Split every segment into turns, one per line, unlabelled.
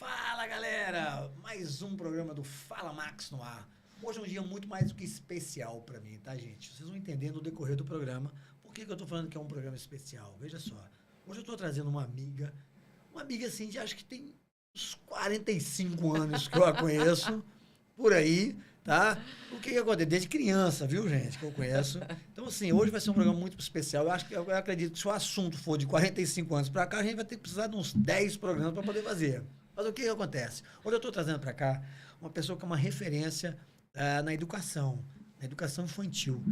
Fala, galera! Mais um programa do Fala Max no ar. Hoje é um dia muito mais do que especial para mim, tá, gente? Vocês vão entender no decorrer do programa por que eu tô falando que é um programa especial. Veja só, hoje eu tô trazendo uma amiga assim, de acho que tem uns 45 anos que eu a conheço, por aí, tá? O que acontece? Desde criança, viu, gente, que eu conheço. Então, assim, hoje vai ser um programa muito especial. Eu acredito que se o assunto for de 45 anos para cá, a gente vai ter que precisar de uns 10 programas para poder fazer. Mas o que acontece? Hoje eu estou trazendo para cá uma pessoa que é uma referência na educação infantil.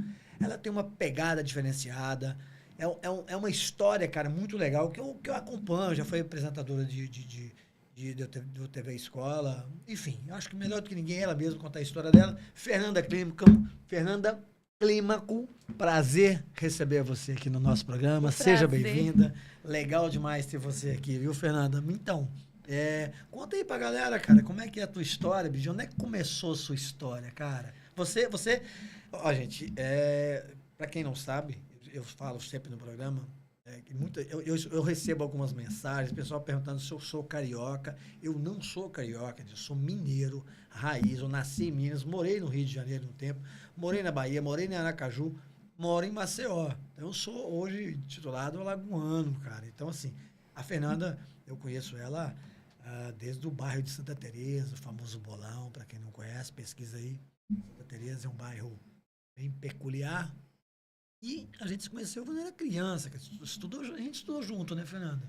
Ela tem uma pegada diferenciada, é uma história, cara, muito legal, que eu acompanho, já foi apresentadora do TV Escola, enfim, eu acho que melhor do que ninguém ela mesma contar a história dela. Fernanda Clímaco, prazer receber você aqui no nosso programa, seja bem-vinda, legal demais ter você aqui, viu, Fernanda? Então, conta aí pra galera, cara, como é que é a tua história, Bicho? Onde é que começou a sua história, cara? Ó, gente, pra quem não sabe, eu falo sempre no programa, eu recebo algumas mensagens, pessoal perguntando se eu sou carioca. Eu não sou carioca, eu sou mineiro, raiz. Eu nasci em Minas, morei no Rio de Janeiro um tempo, morei na Bahia, morei em Aracaju, moro em Maceió. Então, eu sou hoje titulado alagoano, cara. Então, assim, a Fernanda, eu conheço ela desde o bairro de Santa Teresa, o famoso Bolão, para quem não conhece, pesquisa aí. Santa Teresa é um bairro bem peculiar. E a gente se conheceu quando era criança. A gente estudou junto, né, Fernanda?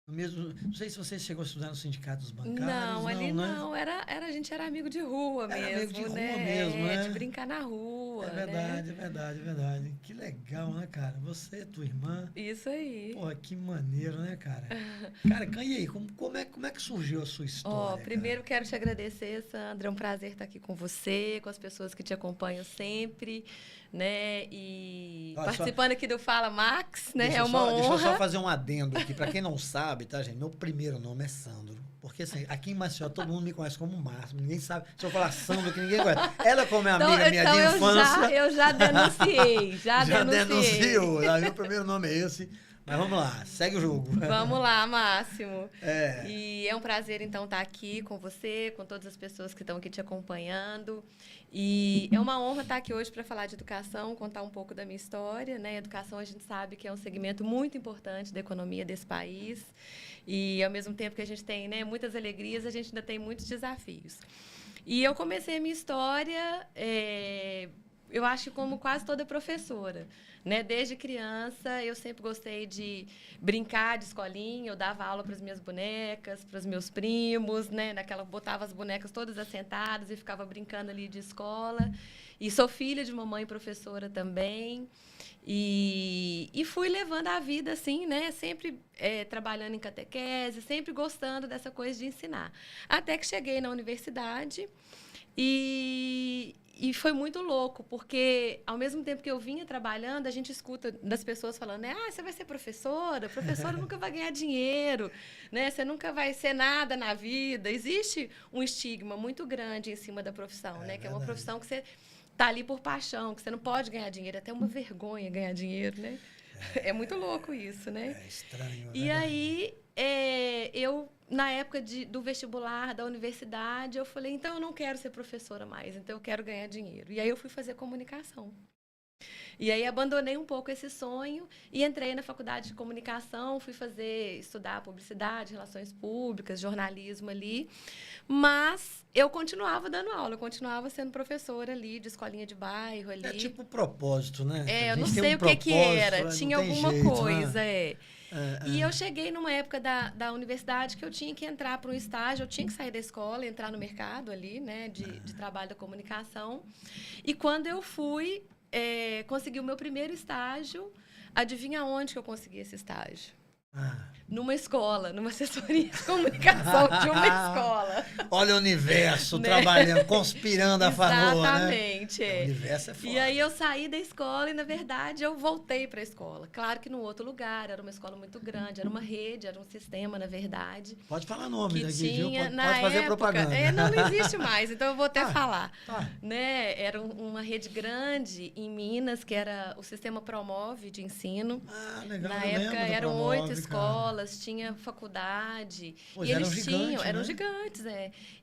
Não sei se você chegou a estudar no sindicato dos bancários.
Não, ali não.
Né?
A gente era amigo de rua mesmo.
Era amigo de rua
né?
mesmo, né?
De brincar na rua.
É verdade, é verdade. Que legal, né, cara? Você, tua irmã.
Isso aí.
Pô, que maneiro, né, cara? Cara, e aí? Como é que surgiu a sua história?
Primeiro quero te agradecer, Sandra. É um prazer estar aqui com você, com as pessoas que te acompanham sempre, né? E participando aqui do Fala Max, né? É uma honra.
Deixa eu só fazer um adendo aqui. Pra quem não sabe, tá, gente? Meu primeiro nome é Sandro. Porque assim, aqui em Maceió todo mundo me conhece como Márcio. Ninguém sabe. Se eu falar Sandro, que ninguém conhece. Ela, como é amiga minha de infância.
Eu já denunciei.
Já denunciou. Meu primeiro nome é esse. Mas vamos lá, segue o jogo.
Vamos lá, Máximo. E é um prazer, então, estar aqui com você, com todas as pessoas que estão aqui te acompanhando. E é uma honra estar aqui hoje para falar de educação, contar um pouco da minha história, né? Educação, a gente sabe que é um segmento muito importante da economia desse país. E, ao mesmo tempo que a gente tem, né, muitas alegrias, a gente ainda tem muitos desafios. E eu comecei a minha história, eu acho que como quase toda professora. Né? Desde criança, eu sempre gostei de brincar de escolinha. Eu dava aula para as minhas bonecas, para os meus primos, né? Botava as bonecas todas assentadas e ficava brincando ali de escola. E sou filha de mamãe professora também. E fui levando a vida assim, né? Sempre trabalhando em catequese, sempre gostando dessa coisa de ensinar. Até que cheguei na universidade e foi muito louco, porque, ao mesmo tempo que eu vinha trabalhando, a gente escuta das pessoas falando, né? Você vai ser professora nunca vai ganhar dinheiro, né? Você nunca vai ser nada na vida. Existe um estigma muito grande em cima da profissão, né? Que é uma profissão que você está ali por paixão, que você não pode ganhar dinheiro. É até uma vergonha ganhar dinheiro, né? É muito louco isso, né?
É estranho.
E aí, eu... Na época do vestibular, da universidade, eu falei, então eu não quero ser professora mais, então eu quero ganhar dinheiro. E aí eu fui fazer comunicação. E aí abandonei um pouco esse sonho e entrei na faculdade de comunicação, fui estudar publicidade, relações públicas, jornalismo ali. Mas eu continuava dando aula, eu continuava sendo professora ali, de escolinha de bairro ali.
É tipo propósito, né?
Eu não sei o que era, tinha alguma coisa, E eu cheguei numa época da universidade que eu tinha que entrar para um estágio, eu tinha que sair da escola, entrar no mercado ali, né, de trabalho da comunicação. E quando eu fui, consegui o meu primeiro estágio, adivinha onde que eu consegui esse estágio? Numa escola, numa assessoria de comunicação de uma escola.
Olha o universo, né? Trabalhando, conspirando a favor,
Exatamente.
Né? O universo é foda.
E aí eu saí da escola e, na verdade, eu voltei para a escola. Claro que num outro lugar, era uma escola muito grande, era uma rede, era um sistema, na verdade.
Pode falar nome daqui,
tinha,
viu? Pode fazer propaganda.
Não existe mais, então eu vou até falar. Né? Era uma rede grande em Minas, que era o Sistema Promove de ensino.
Legal.
Na época eram 8 escolas, tinha faculdade.
Pois
e
eram
eles
gigantes,
eram
né?
gigantes,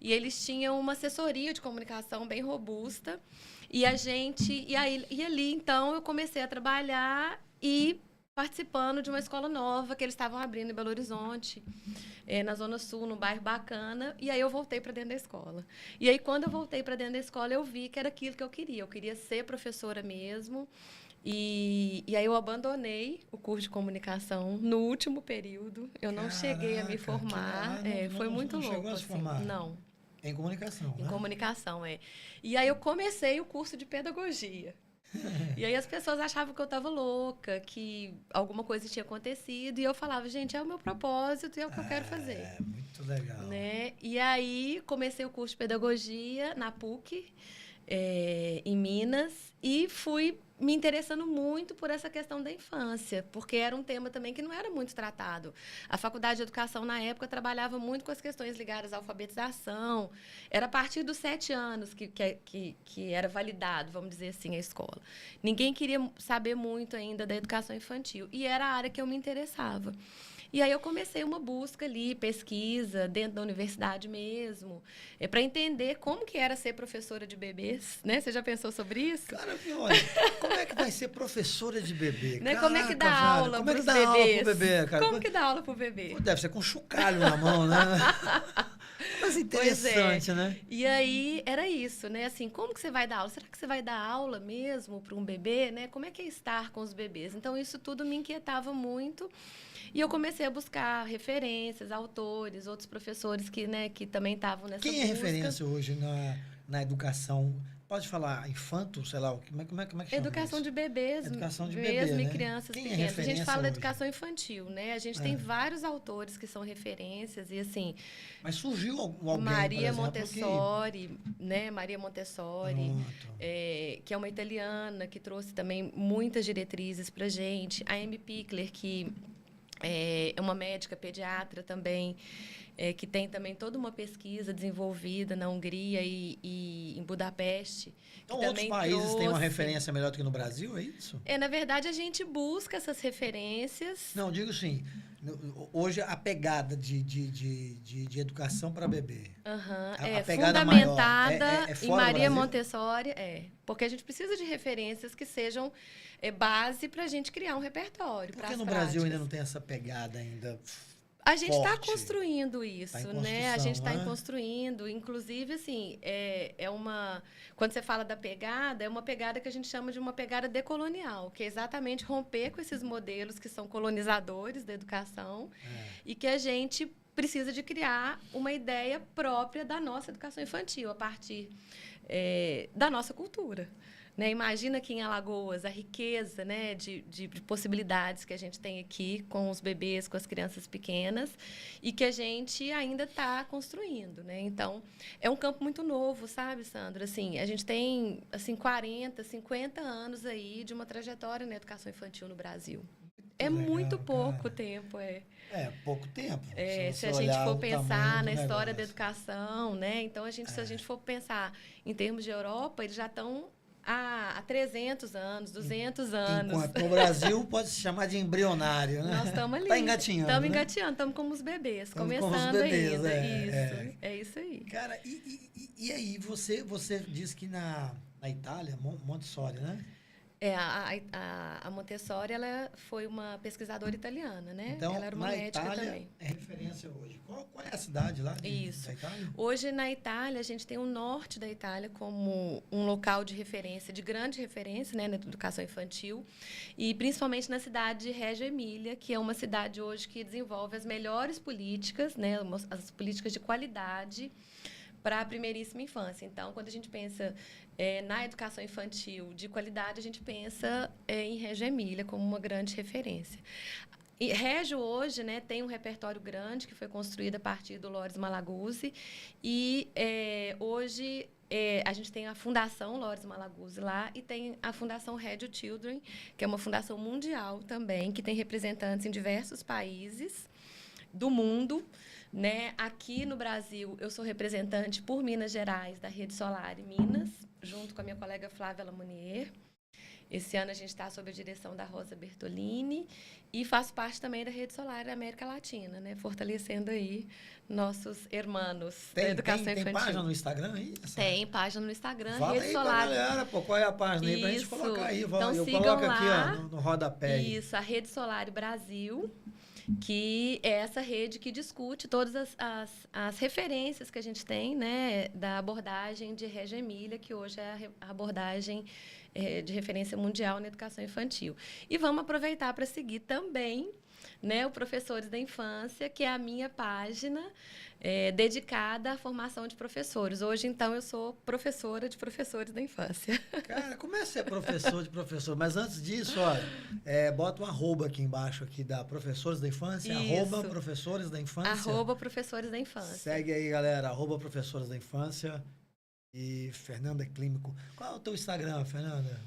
E eles tinham uma assessoria de comunicação bem robusta. E ali, então, eu comecei a trabalhar e participando de uma escola nova que eles estavam abrindo em Belo Horizonte, na Zona Sul, num bairro bacana. E aí eu voltei para dentro da escola. E aí, quando eu voltei para dentro da escola, eu vi que era aquilo que eu queria. Eu queria ser professora mesmo. E aí eu abandonei o curso de comunicação no último período. Eu não cheguei a me formar. Foi muito louco.
Chegou a se formar?
Não.
Em comunicação,
Em
né?
comunicação, E aí eu comecei o curso de pedagogia. E aí as pessoas achavam que eu estava louca, que alguma coisa tinha acontecido. E eu falava, gente, é o meu propósito e é o que eu quero fazer.
É, muito legal.
E aí comecei o curso de pedagogia na PUC, em Minas, e fui me interessando muito por essa questão da infância, porque era um tema também que não era muito tratado. A Faculdade de Educação, na época, trabalhava muito com as questões ligadas à alfabetização. Era a partir dos 7 anos que era validado, vamos dizer assim, a escola. Ninguém queria saber muito ainda da educação infantil, e era a área que eu me interessava. E aí eu comecei uma busca ali, pesquisa, dentro da universidade mesmo, para entender como que era ser professora de bebês, né? Você já pensou sobre isso?
Cara, olha, como é que vai ser professora de bebê?
Né? Como é que dá aula para os bebês?
Aula pro bebê, cara?
Como que dá aula para o bebê?
Pô, deve ser com chocalho na mão, né? Mas interessante, né?
E aí era isso, né? Assim, como que você vai dar aula? Será que você vai dar aula mesmo para um bebê, né? Como é que é estar com os bebês? Então, isso tudo me inquietava muito. E eu comecei a buscar referências, autores, outros professores que também estavam nessa busca.
Quem é referência hoje na educação? Pode falar infanto, sei lá, como é que chama
Educação
isso?
de bebês,
Educação de
mesmo,
bebê,
e
né?
crianças
Quem
pequenas. A gente fala da
hoje?
educação infantil, né? A gente tem vários autores que são referências e assim.
Mas surgiu alguém,
Maria
por exemplo,
Montessori, né? Maria Montessori, que é uma italiana que trouxe também muitas diretrizes para gente. A Amy Pickler, que é uma médica pediatra também, que tem também toda uma pesquisa desenvolvida na Hungria e em Budapeste.
Então, outros países têm uma referência melhor do que no Brasil, é isso?
Na verdade, a gente busca essas referências.
Não, digo assim, hoje a pegada de educação para bebê.
É
pegada
fundamentada
maior.
em Maria Montessori, porque a gente precisa de referências que sejam base para a gente criar um repertório.
Por que no Brasil ainda não tem essa pegada ainda?
A gente está construindo isso, né? A gente está
né?
construindo. Inclusive, assim, quando você fala da pegada, é uma pegada que a gente chama de uma pegada decolonial, que é exatamente romper com esses modelos que são colonizadores da educação e que a gente precisa de criar uma ideia própria da nossa educação infantil, a partir da nossa cultura. Né? Imagina aqui em Alagoas a riqueza, né, de possibilidades que a gente tem aqui com os bebês, com as crianças pequenas, e que a gente ainda está construindo. Né? Então, é um campo muito novo, sabe, Sandra? Assim, a gente tem 40, 50 anos aí de uma trajetória na educação infantil no Brasil. Muito pouco tempo.
Pouco tempo.
Se a gente for pensar na história da educação, né? Então, se a gente for pensar em termos de Europa, eles já estão há 300 anos, 200 anos.
Enquanto no Brasil pode se chamar de embrionário, né?
Nós estamos ali.
Está engatinhando.
Estamos engatinhando, estamos como os bebês, começando ainda. É isso aí.
Cara, e aí, você disse que na Itália, Montessori, né?
A Montessori, ela foi uma pesquisadora italiana, né?
Então,
ela era uma médica
Itália
também.
É referência hoje. Qual é a cidade lá da Itália?
Hoje, na Itália, a gente tem o norte da Itália como um local de referência, de grande referência, né, na educação infantil, e principalmente na cidade de Reggio Emília, que é uma cidade hoje que desenvolve as melhores políticas, né, as políticas de qualidade para a primeiríssima infância. Então, quando a gente pensa na educação infantil de qualidade, a gente pensa em Reggio Emília como uma grande referência. E Reggio hoje, né, tem um repertório grande que foi construído a partir do Loris Malaguzzi e hoje a gente tem a Fundação Loris Malaguzzi lá e tem a Fundação Reggio Children, que é uma fundação mundial também, que tem representantes em diversos países do mundo. Né? Aqui no Brasil, eu sou representante por Minas Gerais da Rede Solar e Minas, junto com a minha colega Flávia Lamounier. Esse ano a gente está sob a direção da Rosa Bertolini e faço parte também da Rede Solar da América Latina, né? Fortalecendo aí nossos irmãos da educação infantil.
Tem página no Instagram aí?
Tem página no Instagram,
Fala
Rede
aí
Solar.
Pra galera, pô, qual é a página aí pra gente colocar aí?
Então,
eu
sigam
coloco
lá,
aqui, ó, no rodapé.
Isso, a Rede Solar Brasil, que é essa rede que discute todas as referências que a gente tem, né, da abordagem de Reggio Emília, que hoje é a abordagem de referência mundial na educação infantil. E vamos aproveitar para seguir também, né, o Professores da Infância, que é a minha página dedicada à formação de professores. Hoje, então, eu sou professora de professores da infância.
Cara, como é ser professor de professor? Mas antes disso, olha, bota um arroba aqui embaixo aqui da Professores da Infância, arroba Professores da Infância.
Arroba Professores da Infância.
Segue aí, galera, arroba Professores da Infância. E Fernanda Clínico. Qual é o teu Instagram, Fernanda?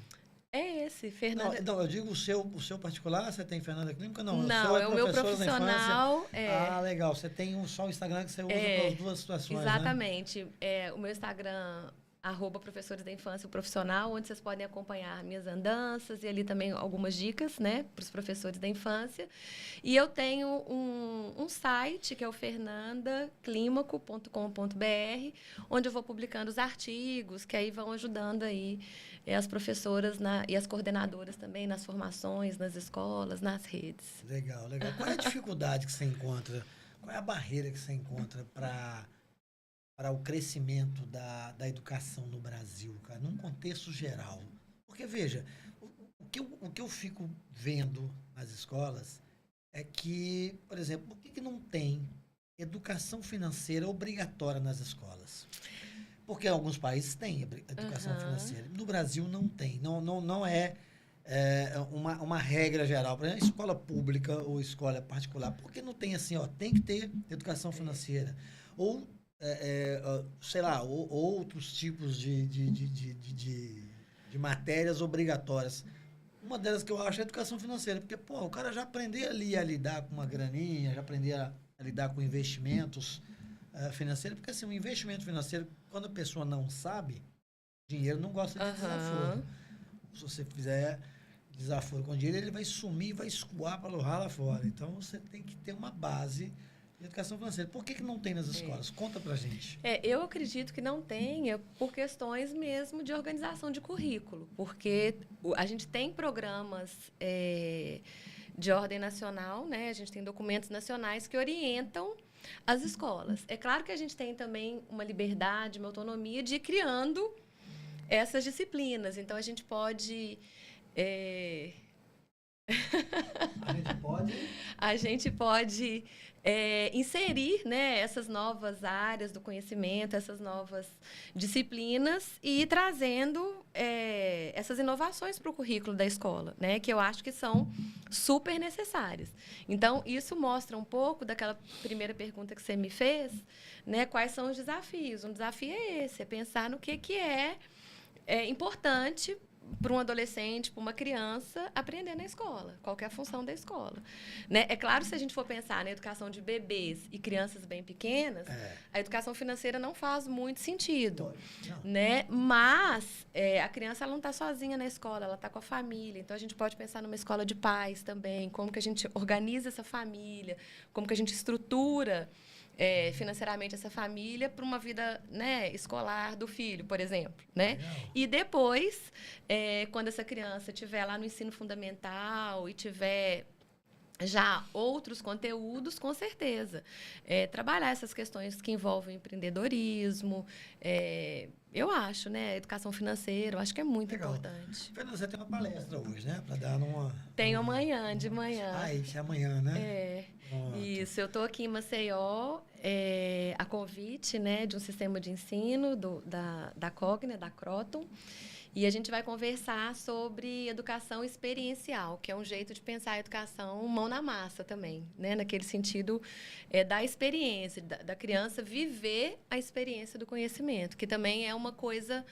É esse, Fernanda.
Não, eu digo o seu particular, você tem Fernanda Clínica? Não,
não, é o meu profissional.
Ah, legal. Você tem só o Instagram que você usa para as duas situações,
exatamente. Né? O meu Instagram, @Professores da Infância, o profissional, onde vocês podem acompanhar minhas andanças e ali também algumas dicas, né, para os professores da infância. E eu tenho um site, que é o fernandaclimaco.com.br, onde eu vou publicando os artigos, que aí vão ajudando aí as professoras e as coordenadoras também nas formações, nas escolas, nas redes.
Legal, legal. Qual é a dificuldade que você encontra? Qual é a barreira que você encontra para o crescimento da educação no Brasil, cara, num contexto geral? Porque, veja, o que eu fico vendo nas escolas é que, por exemplo, por que não tem educação financeira obrigatória nas escolas? Porque alguns países têm educação financeira. No Brasil não tem. Não é uma regra geral. Por exemplo, escola pública ou escola particular. Por que não tem assim, ó, tem que ter educação financeira? Ou sei lá, outros tipos de matérias obrigatórias. Uma delas que eu acho é a educação financeira, porque, pô, o cara já aprender ali a lidar com uma graninha, já aprender a lidar com investimentos financeiros, porque assim, o investimento financeiro, quando a pessoa não sabe, dinheiro não gosta de desaforo. Se você fizer desaforo com dinheiro, ele vai sumir, vai escoar para lá fora. Então, você tem que ter uma base de educação financeira. Por que não tem nas escolas? Conta pra gente.
Eu acredito que não tenha por questões mesmo de organização de currículo, porque a gente tem programas de ordem nacional, né? A gente tem documentos nacionais que orientam as escolas. É claro que a gente tem também uma liberdade, uma autonomia de ir criando essas disciplinas. Então, a gente pode... A gente pode inserir, né, essas novas áreas do conhecimento, essas novas disciplinas e ir trazendo essas inovações para o currículo da escola, né, que eu acho que são super necessárias. Então, isso mostra um pouco daquela primeira pergunta que você me fez, né, quais são os desafios. Um desafio é esse, é pensar no que é importante para um adolescente, para uma criança, aprender na escola. Qual que é a função da escola? Né? É claro, se a gente for pensar na educação de bebês e crianças bem pequenas, a educação financeira não faz muito sentido. Né? Mas a criança ela não está sozinha na escola, ela está com a família. Então, a gente pode pensar numa escola de pais também, como que a gente organiza essa família, como que a gente estrutura financeiramente essa família para uma vida, né, escolar do filho, por exemplo, né? E depois, quando essa criança estiver lá no ensino fundamental e tiver já outros conteúdos, com certeza. Trabalhar essas questões que envolvem empreendedorismo, eu acho, né? Educação financeira, eu acho que é muito importante.
Fernanda, você tem uma palestra hoje, né? Para dar numa...
Tenho amanhã, de manhã.
Isso é amanhã, né?
Isso, eu estou aqui em Maceió, a convite, né, de um sistema de ensino da Cogna, da Croton, e a gente vai conversar sobre educação experiencial, que é um jeito de pensar a educação mão na massa também, né, naquele sentido da experiência, da criança viver a experiência do conhecimento, que também é uma coisa...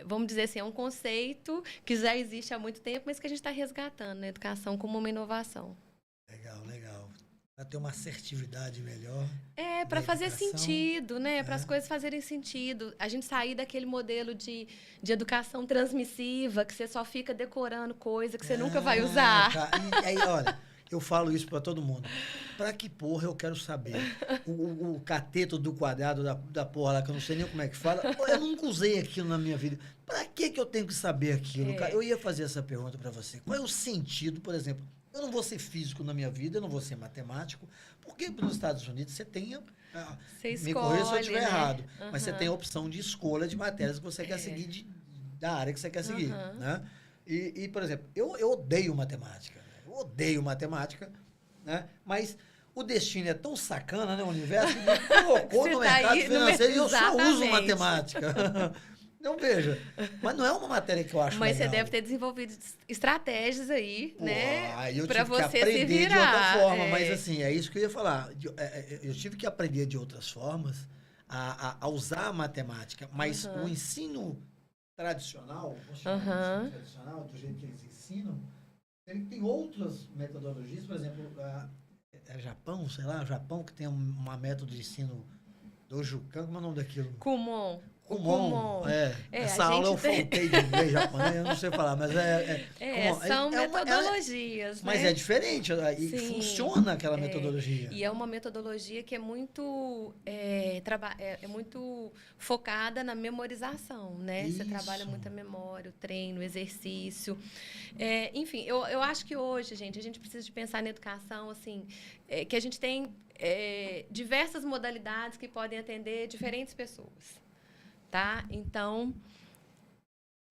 vamos dizer assim, é um conceito que já existe há muito tempo, mas que a gente está resgatando na educação como uma inovação.
Legal. Para ter uma assertividade melhor.
para fazer sentido, né? Para as coisas fazerem sentido. A gente sair daquele modelo de educação transmissiva, que você só fica decorando coisa que você nunca vai usar.
E aí, olha, eu falo isso para todo mundo. Para que porra eu quero saber? O cateto do quadrado da porra lá, que eu não sei nem como é que fala. Eu nunca usei aquilo na minha vida. Para que eu tenho que saber aquilo? Eu ia fazer essa pergunta para você. Qual é o sentido, por exemplo? Eu não vou ser físico na minha vida, eu não vou ser matemático, porque nos Estados Unidos você tem...
Você escolhe,
me corrija se eu estiver errado,
Uhum.
mas você tem a opção de escolha de matérias que você quer seguir, da área que você quer seguir. Né? E, por exemplo, eu odeio matemática. Eu odeio matemática, né? Mas o destino é tão sacana, né? O universo me colocou no mercado financeiro e eu só uso matemática. Não, veja. Mas não é uma matéria que eu acho
Mas
legal.
Você deve ter desenvolvido estratégias aí, né?
Para você se virar. Eu tive que aprender de outra forma. Mas, assim, é isso que eu ia falar. Eu tive que aprender de outras formas a usar a matemática. Mas o ensino tradicional, vou chamar de ensino tradicional, do jeito que eles ensinam, ele tem outras metodologias. Por exemplo, Japão, sei lá, o Japão que tem uma método de ensino do Jukan, como é o nome daquilo?
Kumon.
Essa aula eu faltei de inglês japonês, eu não sei falar, mas
são metodologias, né?
Mas é diferente, e funciona aquela metodologia.
E é uma metodologia que é muito, muito focada na memorização, né? Isso. Você trabalha muito a memória, o treino, o exercício. Enfim, eu acho que hoje, gente, a gente precisa de pensar na educação, assim, que a gente tem diversas modalidades que podem atender diferentes pessoas. Tá? Então...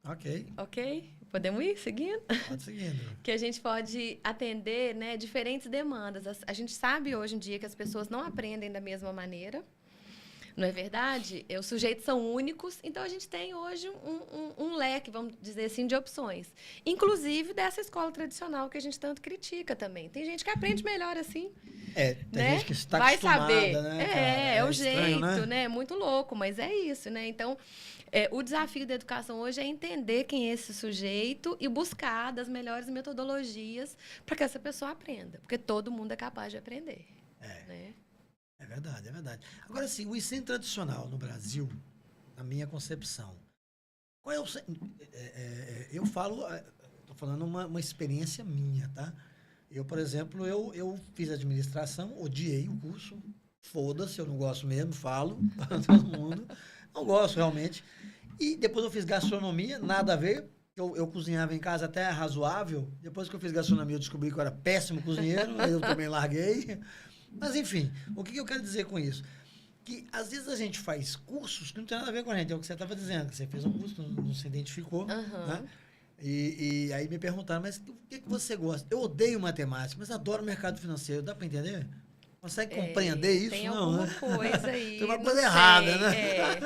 Ok? Podemos ir seguindo?
Pode seguindo.
Que a gente pode atender, né, diferentes demandas. A gente sabe hoje em dia que as pessoas não aprendem da mesma maneira. Não é verdade? Os sujeitos são únicos, então a gente tem hoje um leque, vamos dizer assim, de opções. Inclusive dessa escola tradicional que a gente tanto critica também. Tem gente que aprende melhor assim.
Tem gente que está acostumada,
saber.
Né?
É o
estranho,
jeito, né? Muito louco, mas é isso, né? Então, o desafio da educação hoje é entender quem é esse sujeito e buscar das melhores metodologias para que essa pessoa aprenda. Porque todo mundo é capaz de aprender. Né?
É verdade, é verdade. Agora, sim, o ensino tradicional no Brasil, na minha concepção, qual é o... eu falo, estou falando uma experiência minha, tá? Eu, por exemplo, eu fiz administração, odiei o curso, foda-se, eu não gosto mesmo, falo para todo mundo, não gosto realmente. E depois eu fiz gastronomia, nada a ver, eu cozinhava em casa até razoável, depois que eu fiz gastronomia eu descobri que eu era péssimo cozinheiro, aí eu também larguei. Mas, enfim, o que eu quero dizer com isso? Que, às vezes, a gente faz cursos que não tem nada a ver com a gente. É o que você estava dizendo, que você fez um curso, não se identificou, né? E aí me perguntaram, mas o que você gosta? Eu odeio matemática, mas adoro mercado financeiro. Dá para entender? Consegue compreender isso?
Tem
não,
alguma coisa aí.
Tem uma coisa errada, né?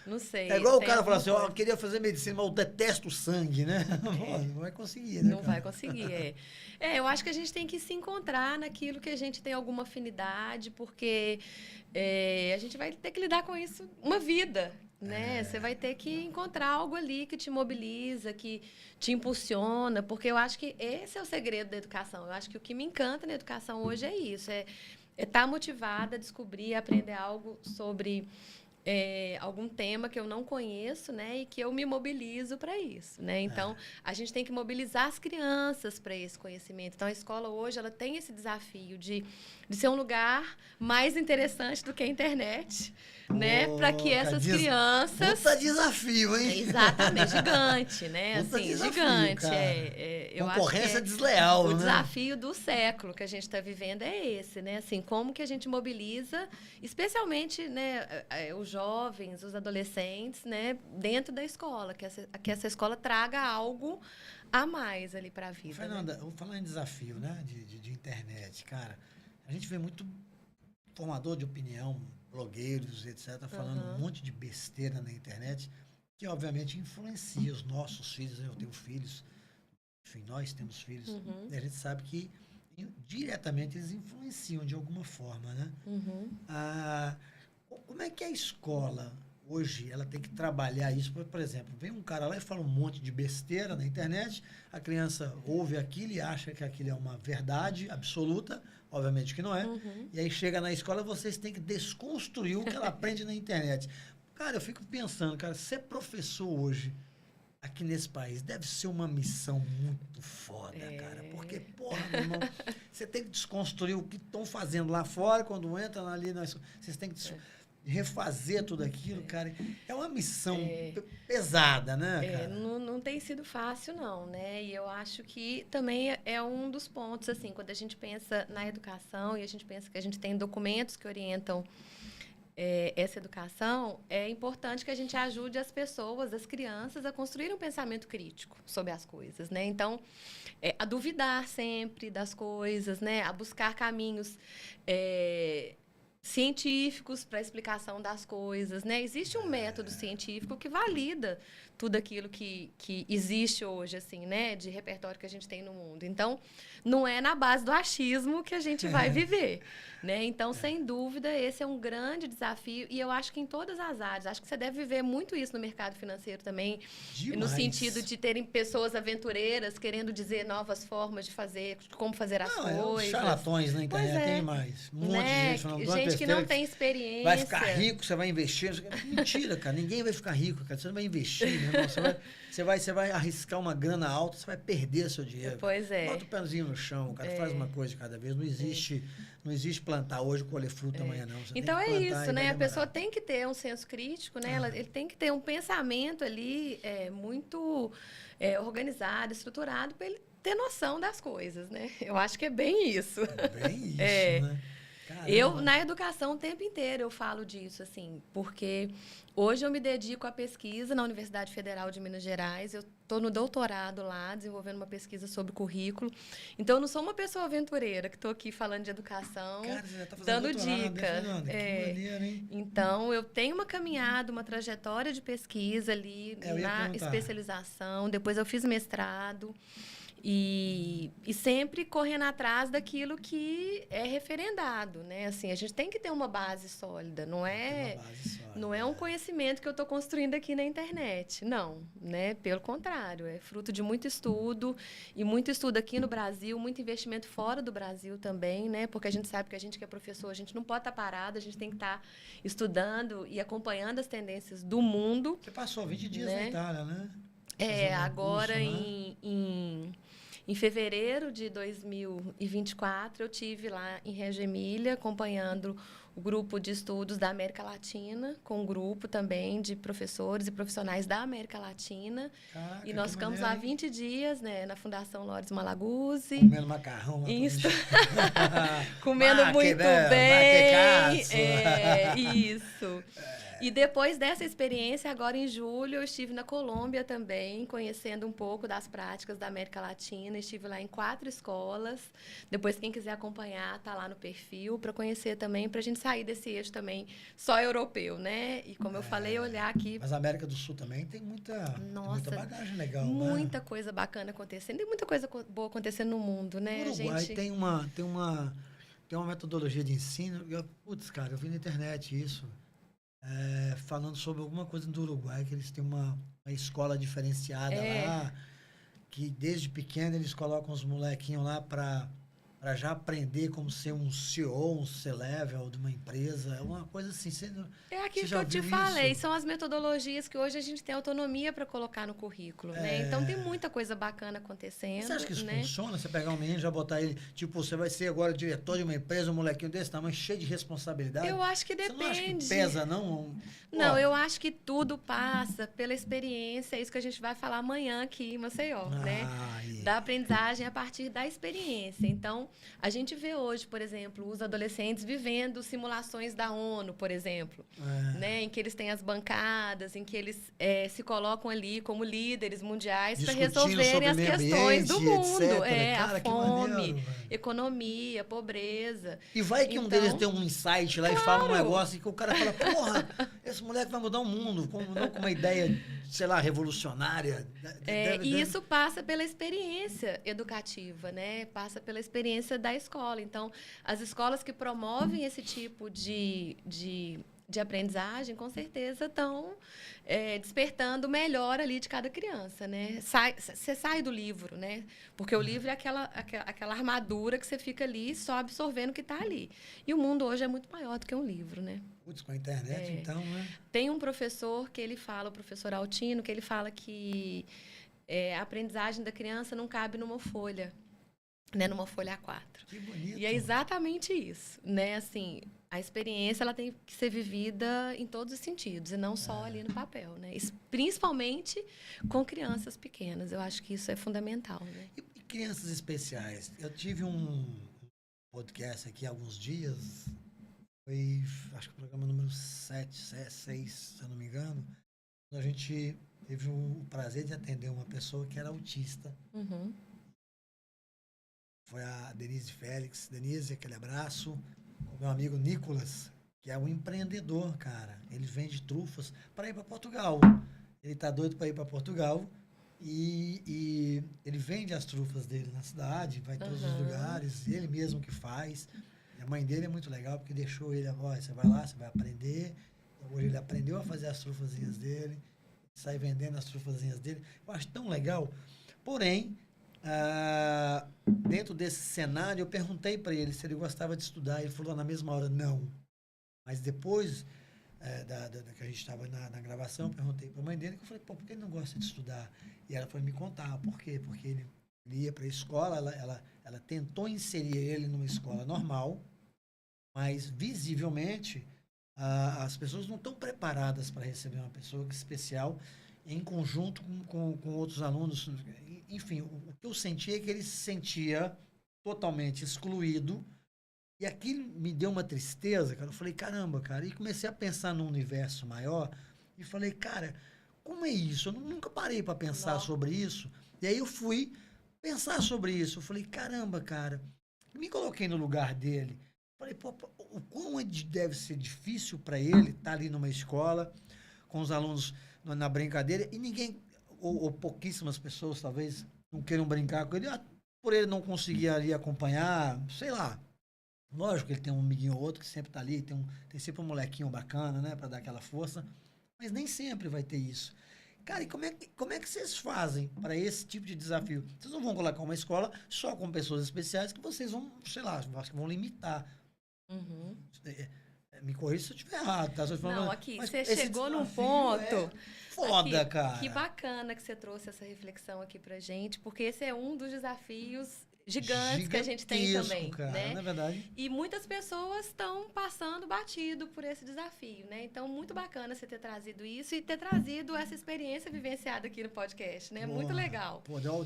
Não sei.
É igual o cara falar assim, eu queria fazer medicina, mas eu detesto sangue, né? Não vai conseguir, né?
Não vai conseguir, eu acho que a gente tem que se encontrar naquilo que a gente tem alguma afinidade, porque a gente vai ter que lidar com isso uma vida, né? Você vai ter que encontrar algo ali que te mobiliza, que te impulsiona, porque eu acho que esse é o segredo da educação. Eu acho que o que me encanta na educação hoje é isso, estar motivada a descobrir, aprender algo sobre algum tema que eu não conheço, né, e que eu me mobilizo para isso, né? Então, a gente tem que mobilizar as crianças para esse conhecimento. Então, a escola hoje ela tem esse desafio de ser um lugar mais interessante do que a internet, né? Para que essas crianças...
Puta desafio, hein?
Exatamente, gigante, né?
Puta
assim,
desafio,
gigante.
Eu Concorrência acho que desleal,
né?
O
desafio do século que a gente está vivendo é esse, né? Assim, como que a gente mobiliza, especialmente, né, os jovens, os adolescentes, né, dentro da escola, que essa escola traga algo a mais ali para a vida.
Fernanda, vou falar em desafio, né, de internet, cara. A gente vê muito formador de opinião, blogueiros, etc., falando um monte de besteira na internet, que obviamente influencia os nossos filhos. Eu tenho filhos, enfim, nós temos filhos, e a gente sabe que diretamente eles influenciam de alguma forma, né? Como é que a escola hoje ela tem que trabalhar isso? Por exemplo, vem um cara lá e fala um monte de besteira na internet, a criança ouve aquilo e acha que aquilo é uma verdade absoluta. obviamente que não é. E aí chega na escola, vocês têm que desconstruir o que ela aprende na internet. Cara, eu fico pensando, cara, ser professor hoje aqui nesse país deve ser uma missão muito foda, cara. Porque, porra, meu irmão, você tem que desconstruir o que estão fazendo lá fora quando entra ali na escola. Vocês têm que refazer tudo aquilo, cara. É uma missão pesada, né, cara?
Não tem sido fácil, não, né? E eu acho que também é um dos pontos, assim, quando a gente pensa na educação e a gente pensa que a gente tem documentos que orientam essa educação, é importante que a gente ajude as pessoas, as crianças, a construir um pensamento crítico sobre as coisas, né? Então, a duvidar sempre das coisas, né? A buscar caminhos científicos para a explicação das coisas, né? Existe um método científico que valida tudo aquilo que existe hoje, assim, né? De repertório que a gente tem no mundo. Então, não é na base do achismo que a gente vai viver, né? Então, sem dúvida, esse é um grande desafio e eu acho que em todas as áreas. Acho que você deve viver muito isso no mercado financeiro também,
Demais.
no sentido de terem pessoas aventureiras querendo dizer novas formas de fazer, de como fazer as coisas.
Os charlatões na internet tem demais. Um monte de gente falando
gente que não tem experiência.
Vai ficar rico, você vai investir. Mentira, cara. Ninguém vai ficar rico, cara. Você não vai investir, meu irmão. Você vai arriscar uma grana alta, você vai perder seu dinheiro.
Pois é.
Bota o pezinho no chão, cara. Faz uma coisa de cada vez. Não existe plantar hoje, colher fruta amanhã, não. Você
então isso, né? A pessoa tem que ter um senso crítico, né? Ele tem que ter um pensamento ali muito organizado, estruturado, para ele ter noção das coisas, né? Eu acho que é bem isso.
É bem isso, né?
Caramba. Na educação, o tempo inteiro eu falo disso, assim, porque hoje eu me dedico à pesquisa na Universidade Federal de Minas Gerais. Eu estou no doutorado lá, desenvolvendo uma pesquisa sobre currículo. Então, eu não sou uma pessoa aventureira que estou aqui falando de educação,
cara, você já tá fazendo
dando dica.
Que maneiro, hein?
Então, eu tenho uma caminhada, uma trajetória de pesquisa ali na especialização. Depois, eu fiz mestrado. E sempre correndo atrás daquilo que é referendado, né? Assim, a gente tem que ter uma base sólida, não é um conhecimento que eu estou construindo aqui na internet, não, né? Pelo contrário, é fruto de muito estudo e muito estudo aqui no Brasil, muito investimento fora do Brasil também, né? Porque a gente sabe que a gente que é professor, a gente não pode estar parado, a gente tem que estar estudando e acompanhando as tendências do mundo.
Você passou 20 dias na Itália, né?
Agora em fevereiro de 2024, eu estive lá em Reggio Emília, acompanhando o grupo de estudos da América Latina, com um grupo também de professores e profissionais da América Latina.
Caraca,
e nós ficamos lá 20 dias, né, na Fundação Lourdes Malaguzzi.
Comendo macarrão.
Isso. Comendo muito bem. Isso. E depois dessa experiência, agora em julho, eu estive na Colômbia também, conhecendo um pouco das práticas da América Latina. Estive lá em 4 escolas. Depois, quem quiser acompanhar, tá lá no perfil, para conhecer também, para a gente sair desse eixo também só europeu, né? E como eu falei, olhar aqui...
Mas a América do Sul também tem muita bagagem legal,
muita coisa bacana acontecendo. Tem muita coisa boa acontecendo no mundo, né?
O Uruguai tem uma metodologia de ensino. Putz, cara, eu vi na internet isso. Falando sobre alguma coisa do Uruguai, que eles têm uma escola diferenciada lá, que desde pequeno eles colocam os molequinhos lá para já aprender como ser um CEO, um C-level de uma empresa. É uma coisa assim.
É aquilo que eu te falei, são as metodologias que hoje a gente tem autonomia para colocar no currículo, né? Então tem muita coisa bacana acontecendo.
Você acha que isso funciona? Você pegar um menino e já botar ele, tipo, você vai ser agora diretor de uma empresa, um molequinho desse tamanho, cheio de responsabilidade?
Eu acho que depende.
Você não acha que pesa, não?
Não, eu acho que tudo passa pela experiência, é isso que a gente vai falar amanhã aqui em Maceió, né? Da aprendizagem a partir da experiência. Então, a gente vê hoje, por exemplo, os adolescentes vivendo simulações da ONU, por exemplo, né? Em que eles têm as bancadas, em que eles se colocam ali como líderes mundiais para resolverem as questões do mundo.
Cara,
a fome, economia, pobreza.
E vai que um deles tem um insight lá e fala um negócio que o cara fala, porra, esse moleque vai mudar o mundo, não com uma ideia, sei lá, revolucionária.
E isso passa pela experiência educativa, né? Passa pela experiência da escola. Então, as escolas que promovem esse tipo de de aprendizagem, com certeza estão despertando melhor ali de cada criança, né? Você sai do livro, né? Porque o livro é aquela armadura que você fica ali só absorvendo o que está ali. E o mundo hoje é muito maior do que um livro, né?
Putz, com a internet, então, né?
Tem um professor que ele fala, o professor Altino, que ele fala que a aprendizagem da criança não cabe numa folha, né? Numa folha A4.
Que bonito.
E é exatamente isso, né? Assim, a experiência ela tem que ser vivida em todos os sentidos e não só ali no papel, né? Principalmente com crianças pequenas. Eu acho que isso é fundamental, né?
E crianças especiais? Eu tive um podcast aqui há alguns dias, foi, acho que o programa número 6, se eu não me engano, a gente teve o prazer de atender uma pessoa que era autista.
Uhum.
Foi a Denise Félix. Denise, aquele abraço. O meu amigo Nicolas, que é um empreendedor, cara. Ele vende trufas para ir para Portugal. Ele tá doido para ir para Portugal e ele vende as trufas dele na cidade, vai em todos os lugares, ele mesmo que faz. E a mãe dele é muito legal, porque deixou ele, você vai lá, você vai aprender. Hoje ele aprendeu a fazer as trufazinhas dele, sai vendendo as trufazinhas dele. Eu acho tão legal. Porém, dentro desse cenário, eu perguntei para ele se ele gostava de estudar. Ele falou na mesma hora, não. Mas depois que a gente estava na gravação, eu perguntei para a mãe dele, que eu falei, pô, por que ele não gosta de estudar? E ela foi me contar por quê. Porque ele ia para a escola, ela tentou inserir ele numa escola normal, mas visivelmente as pessoas não estão preparadas para receber uma pessoa especial em conjunto com outros alunos. Enfim, o que eu senti é que ele se sentia totalmente excluído. E aquilo me deu uma tristeza, cara. Eu falei, caramba, cara. E comecei a pensar num universo maior. E falei, cara, como é isso? Eu nunca parei para pensar sobre isso. E aí eu fui pensar sobre isso. Eu falei, caramba, cara. Me coloquei no lugar dele. Falei, pô, o quão deve ser difícil para ele estar ali numa escola, com os alunos na brincadeira, e ninguém, ou pouquíssimas pessoas, talvez, não queiram brincar com ele, por ele não conseguir ali acompanhar, sei lá. Lógico que ele tem um amiguinho ou outro que sempre tá ali, tem sempre um molequinho bacana, né, para dar aquela força, mas nem sempre vai ter isso. Cara, e como é que vocês fazem para esse tipo de desafio? Vocês não vão colocar uma escola só com pessoas especiais que vocês vão, sei lá, acho que vão limitar.
Uhum.
Me corrija se eu estiver errado, tá?
Não, aqui, você chegou num ponto...
Foda,
aqui,
cara.
Que bacana que você trouxe essa reflexão aqui pra gente, porque esse é um dos desafios gigantes que a gente tem também,
cara,
né?
Não é verdade?
E muitas pessoas estão passando batido por esse desafio, né? Então, muito bacana você ter trazido isso e ter trazido essa experiência vivenciada aqui no podcast, né? Muito legal.
Pô, deu.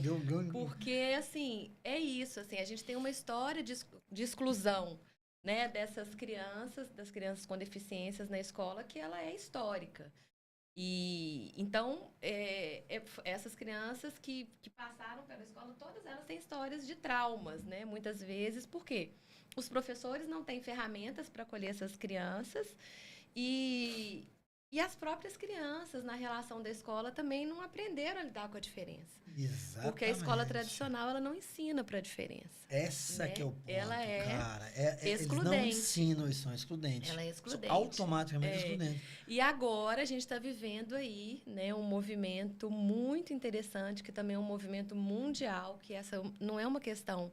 Porque, assim, é isso, assim, a gente tem uma história de exclusão, né, das crianças com deficiências na escola, que ela é histórica. E então, essas crianças que passaram pela escola, todas elas têm histórias de traumas, né? Muitas vezes, por quê? Os professores não têm ferramentas para acolher essas crianças e as próprias crianças, na relação da escola, também não aprenderam a lidar com a diferença.
Exatamente.
Porque a escola tradicional, ela não ensina para a diferença.
Essa, né? Que é o ponto,
ela é
cara.
excludente.
Eles não ensinam, eles são excludentes.
Ela é excludente.
São automaticamente excludentes.
E agora a gente está vivendo aí, né, um movimento muito interessante, que também é um movimento mundial, que essa não é uma questão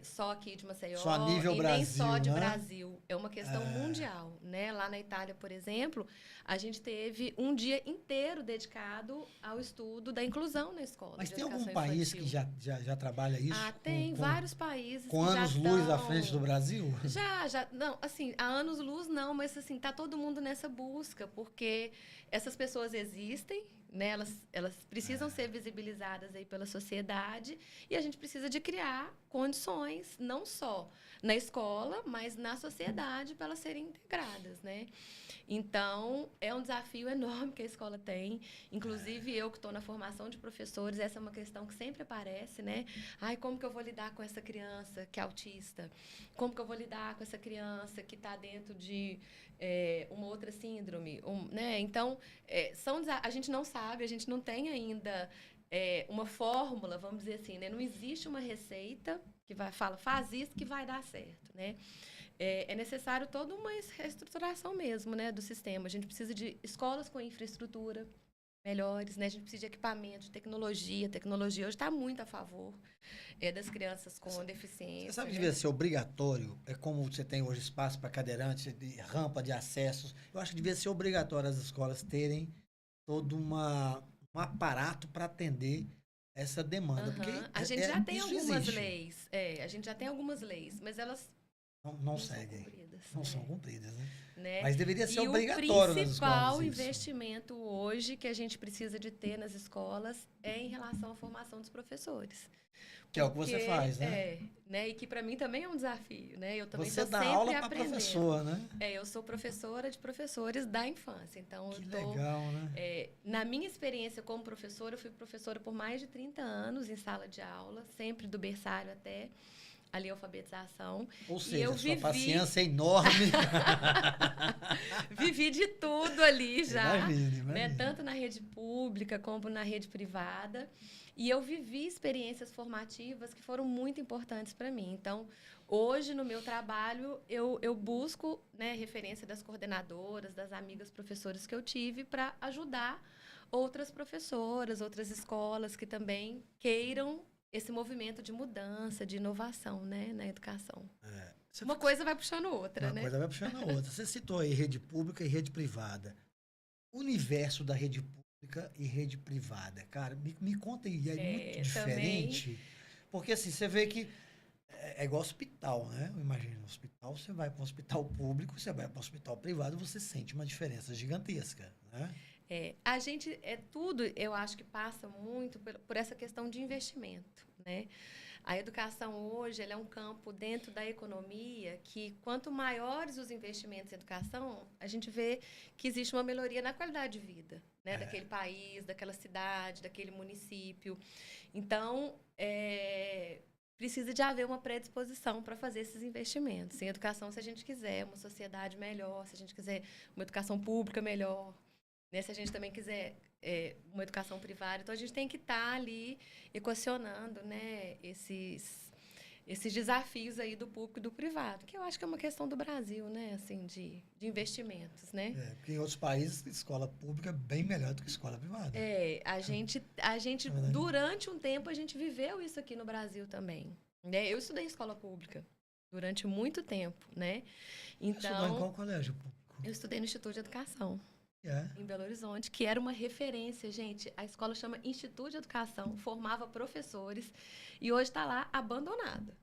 só aqui de Maceió,
só a nível
e
Brasil,
nem só de
né?
Brasil. É uma questão mundial, né? Lá na Itália, por exemplo, a gente teve um dia inteiro dedicado ao estudo da inclusão na escola.
Mas tem algum país que já trabalha isso?
Tem vários países
com anos-luz à frente do Brasil?
Já. Não, assim, há anos-luz não, mas assim, tá todo mundo nessa busca, porque essas pessoas existem, né? Elas precisam ser visibilizadas aí pela sociedade e a gente precisa de criar condições, não só na escola, mas na sociedade, para elas serem integradas, né? Então, é um desafio enorme que a escola tem. Inclusive, eu que estou na formação de professores, essa é uma questão que sempre aparece, né? Ai, como que eu vou lidar com essa criança que é autista? Como que eu vou lidar com essa criança que está dentro de uma outra síndrome? Né? Então, a gente não sabe, a gente não tem ainda uma fórmula, vamos dizer assim, né? Não existe uma receita que faz isso que vai dar certo, né? é necessário toda uma reestruturação mesmo, né, do sistema. A gente precisa de escolas com infraestrutura melhores, né? A gente precisa de equipamento, de tecnologia. A tecnologia hoje está muito a favor das crianças com deficiência.
Você sabe que devia ser obrigatório, como você tem hoje espaço para cadeirante, rampa de acessos. Eu acho que devia ser obrigatório as escolas terem todo um aparato para atender essa demanda. Porque
a gente já tem algumas
existe.
leis. A gente já tem algumas leis, mas elas
não seguem. Não são cumpridas, né? Mas deveria ser
e
obrigatório nas escolas.
O principal investimento hoje que a gente precisa de ter nas escolas é em relação à formação dos professores.
Que é o que você faz, né?
E que para mim também é um desafio, né? Eu também
você
estou
dá
sempre
aula para
aprendendo.
professor, né?
Eu sou professora de professores da infância. Então,
que legal, né?
Na minha experiência como professora, eu fui professora por mais de 30 anos em sala de aula, sempre do berçário até ali a alfabetização.
Ou seja, sua paciência é enorme.
Vivi de tudo ali já,
imagine.
Né? Tanto na rede pública como na rede privada. E eu vivi experiências formativas que foram muito importantes para mim. Então, hoje, no meu trabalho, eu busco, né, referência das coordenadoras, das amigas professoras que eu tive para ajudar outras professoras, outras escolas que também queiram esse movimento de mudança, de inovação, né, na educação. Uma coisa vai puxando outra, né?
Uma coisa vai puxando a outra. Você citou aí rede pública e rede privada. O universo da rede pública e rede privada, cara, me conta aí, é muito diferente. Também. Porque assim, você vê que é igual hospital, né? Imagina, no hospital, você vai para um hospital público, você vai para um hospital privado, você sente uma diferença gigantesca, né?
A gente, tudo, eu acho que passa muito por essa questão de investimento, né? A educação hoje, ela é um campo dentro da economia que, quanto maiores os investimentos em educação, a gente vê que existe uma melhoria na qualidade de vida, né? Daquele país, daquela cidade, daquele município. Então, precisa de haver uma predisposição para fazer esses investimentos. Em educação, se a gente quiser uma sociedade melhor, se a gente quiser uma educação pública melhor, né? Se a gente também quiser uma educação privada, então a gente tem que estar ali equacionando, né, esses desafios aí do público e do privado, que eu acho que é uma questão do Brasil, né, assim, de investimentos, né?
Porque em outros países, escola pública é bem melhor do que escola privada.
A gente durante um tempo, a gente viveu isso aqui no Brasil também, né? Eu estudei em escola pública durante muito tempo, né? Então,
você estudou em qual colégio público?
Eu estudei no Instituto de Educação. Em Belo Horizonte, que era uma referência, gente. A escola chama Instituto de Educação, formava professores e hoje está lá abandonada.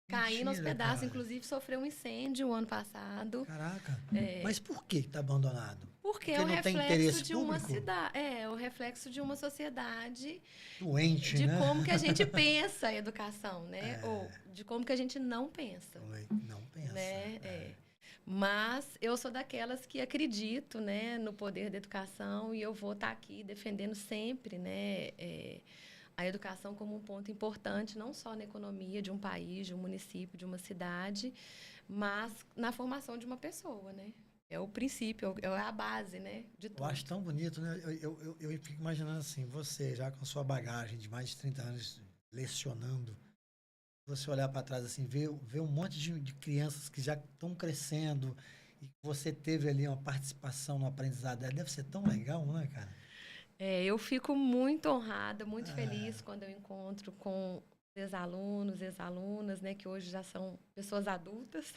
Caindo aos pedaços, cara. Inclusive sofreu um incêndio o ano passado.
Caraca! Mas por que está abandonado?
Porque é o reflexo de uma cidade. É o reflexo de uma sociedade
doente,
de
né?
como que a gente pensa a educação, né? Ou de como que a gente não pensa.
Não pensa.
Né? Mas eu sou daquelas que acredito, né, no poder da educação e eu vou estar aqui defendendo sempre, né, a educação como um ponto importante, não só na economia de um país, de um município, de uma cidade, mas na formação de uma pessoa, né? É o princípio, é a base, né, de tudo.
Eu acho tão bonito, né? Eu fico imaginando assim, você já com a sua bagagem de mais de 30 anos lecionando, você olhar para trás assim, ver um monte de crianças que já estão crescendo e você teve ali uma participação no aprendizado dela, deve ser tão legal, né, cara?
Eu fico muito honrada, muito feliz quando eu encontro com ex-alunos, ex-alunas, né, que hoje já são pessoas adultas,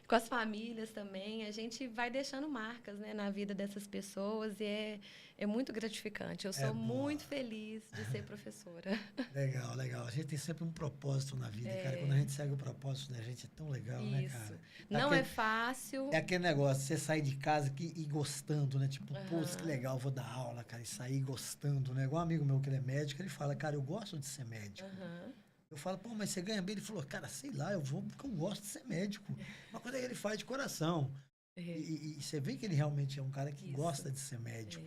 com as famílias também. A gente vai deixando marcas, né, na vida dessas pessoas e é muito gratificante. Eu sou muito feliz de ser professora.
Legal, legal. A gente tem sempre um propósito na vida, cara. Quando a gente segue o propósito da gente, é tão legal, né, cara?
Não é fácil.
É aquele negócio, você sair de casa e ir gostando, né? Tipo, putz, que legal, vou dar aula, cara, e sair gostando, né? Igual um amigo meu que ele é médico, ele fala, cara, eu gosto de ser médico. Eu falo, pô, mas você ganha bem? Ele falou, cara, sei lá, eu vou porque eu gosto de ser médico. Uma coisa que ele faz de coração. E você vê que ele realmente é um cara que gosta de ser médico.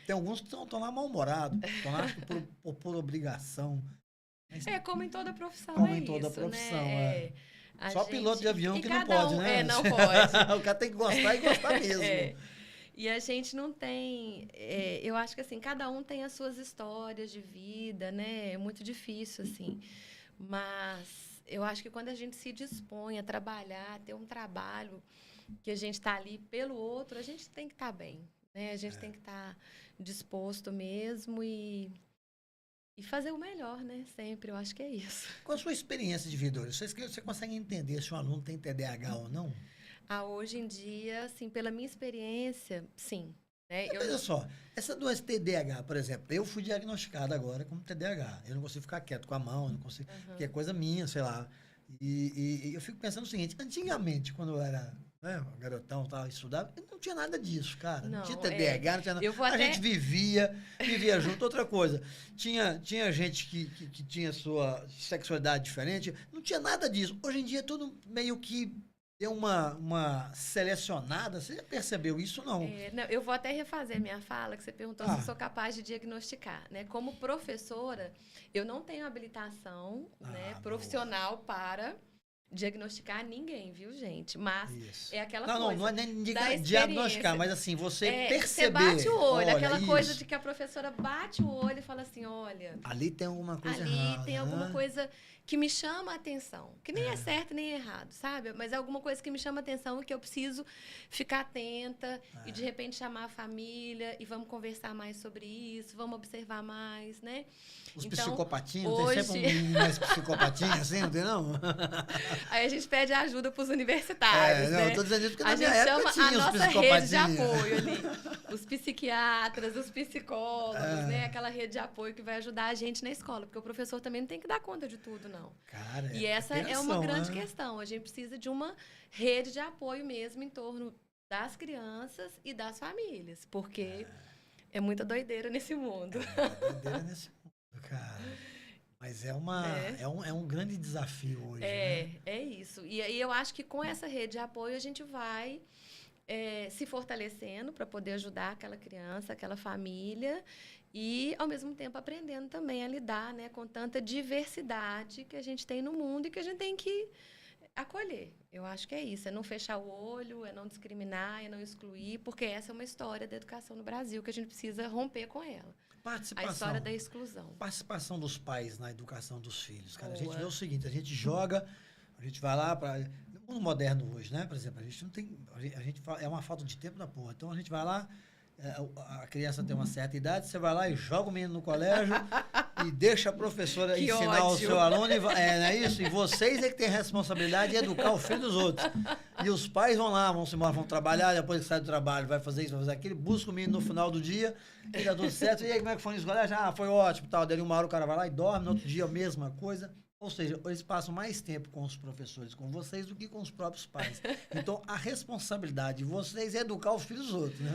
Tem alguns que estão lá mal-humorados, estão lá por obrigação. Mas,
como em toda profissão,
como em toda profissão,
né?
Só piloto de avião que não pode, né?
Não pode.
O cara tem que gostar e gostar mesmo.
E a gente não tem... eu acho que, assim, cada um tem as suas histórias de vida, né? É muito difícil, assim. Mas eu acho que quando a gente se dispõe a trabalhar, ter um trabalho que a gente está ali pelo outro, a gente tem que estar bem, né? A gente tem que estar disposto mesmo e fazer o melhor, né? Sempre, eu acho que é isso.
Qual a sua experiência de vida hoje? Você consegue entender se um aluno tem TDAH ou não?
Hoje em dia, assim, pela minha experiência, sim. Né?
Olha só, essa doença TDAH, por exemplo, eu fui diagnosticado agora como TDAH. Eu não consigo ficar quieto com a mão, não consigo, porque é coisa minha, sei lá. E eu fico pensando o seguinte, antigamente, quando eu era garotão, tal, estudava, não tinha nada disso, cara. Não tinha TDAH, não tinha nada. A gente vivia junto. Outra coisa, tinha gente que tinha sua sexualidade diferente, não tinha nada disso. Hoje em dia, tudo meio que deu uma selecionada. Você já percebeu isso, não?
Não, eu vou até refazer minha fala, que você perguntou se eu sou capaz de diagnosticar. Né? Como professora, eu não tenho habilitação profissional para diagnosticar ninguém, viu, gente? Mas é aquela coisa.
Não é nem diagnosticar, mas assim, você perceber.
Você bate o olho, aquela coisa de que a professora bate o olho e fala assim: olha.
Ali tem alguma coisa errada.
Ali tem alguma coisa que me chama a atenção. Que nem é certo nem é errado, sabe? Mas é alguma coisa que me chama a atenção e que eu preciso ficar atenta e de repente chamar a família e vamos conversar mais sobre isso, vamos observar mais, né?
Os psicopatinhos, hoje... tem sempre um menino mais psicopatinho, assim, não tem não?
Aí a gente pede ajuda para os universitários, né?
Eu tô dizendo isso porque
a gente chama a nossa rede de apoio ali. Os psiquiatras, os psicólogos, né? Aquela rede de apoio que vai ajudar a gente na escola, porque o professor também não tem que dar conta de tudo, não.
Cara,
e essa é uma grande questão. A gente precisa de uma rede de apoio mesmo em torno das crianças e das famílias, porque é muita doideira nesse mundo.
Doideira nesse mundo, cara. Mas é um grande desafio hoje.
É isso. E aí eu acho que com essa rede de apoio a gente vai se fortalecendo para poder ajudar aquela criança, aquela família e, ao mesmo tempo, aprendendo também a lidar, né, com tanta diversidade que a gente tem no mundo e que a gente tem que acolher. Eu acho que é isso, é não fechar o olho, é não discriminar, é não excluir, porque essa é uma história da educação no Brasil que a gente precisa romper com ela. A história da exclusão.
Participação dos pais na educação dos filhos. Cara, a gente vê o seguinte, a gente joga, a gente vai lá para... No mundo moderno hoje, né? Por exemplo, a gente não tem... é uma falta de tempo da porra. Então, a gente vai lá, a criança tem uma certa idade, você vai lá e joga o menino no colégio e deixa a professora ensinar o seu aluno. Não é isso? E vocês é que têm a responsabilidade de educar o filho dos outros. E os pais vão lá, vão se embora, vão trabalhar, depois que sai do trabalho, vai fazer isso, vai fazer aquilo, busca o menino no final do dia, e dá tudo certo. E aí, como é que foi no colégio? Foi ótimo, tal. Daí uma hora o cara vai lá e dorme, no outro dia a mesma coisa. Ou seja, eles passam mais tempo com os professores, com vocês, do que com os próprios pais. Então, a responsabilidade de vocês é educar os filhos dos outros, né?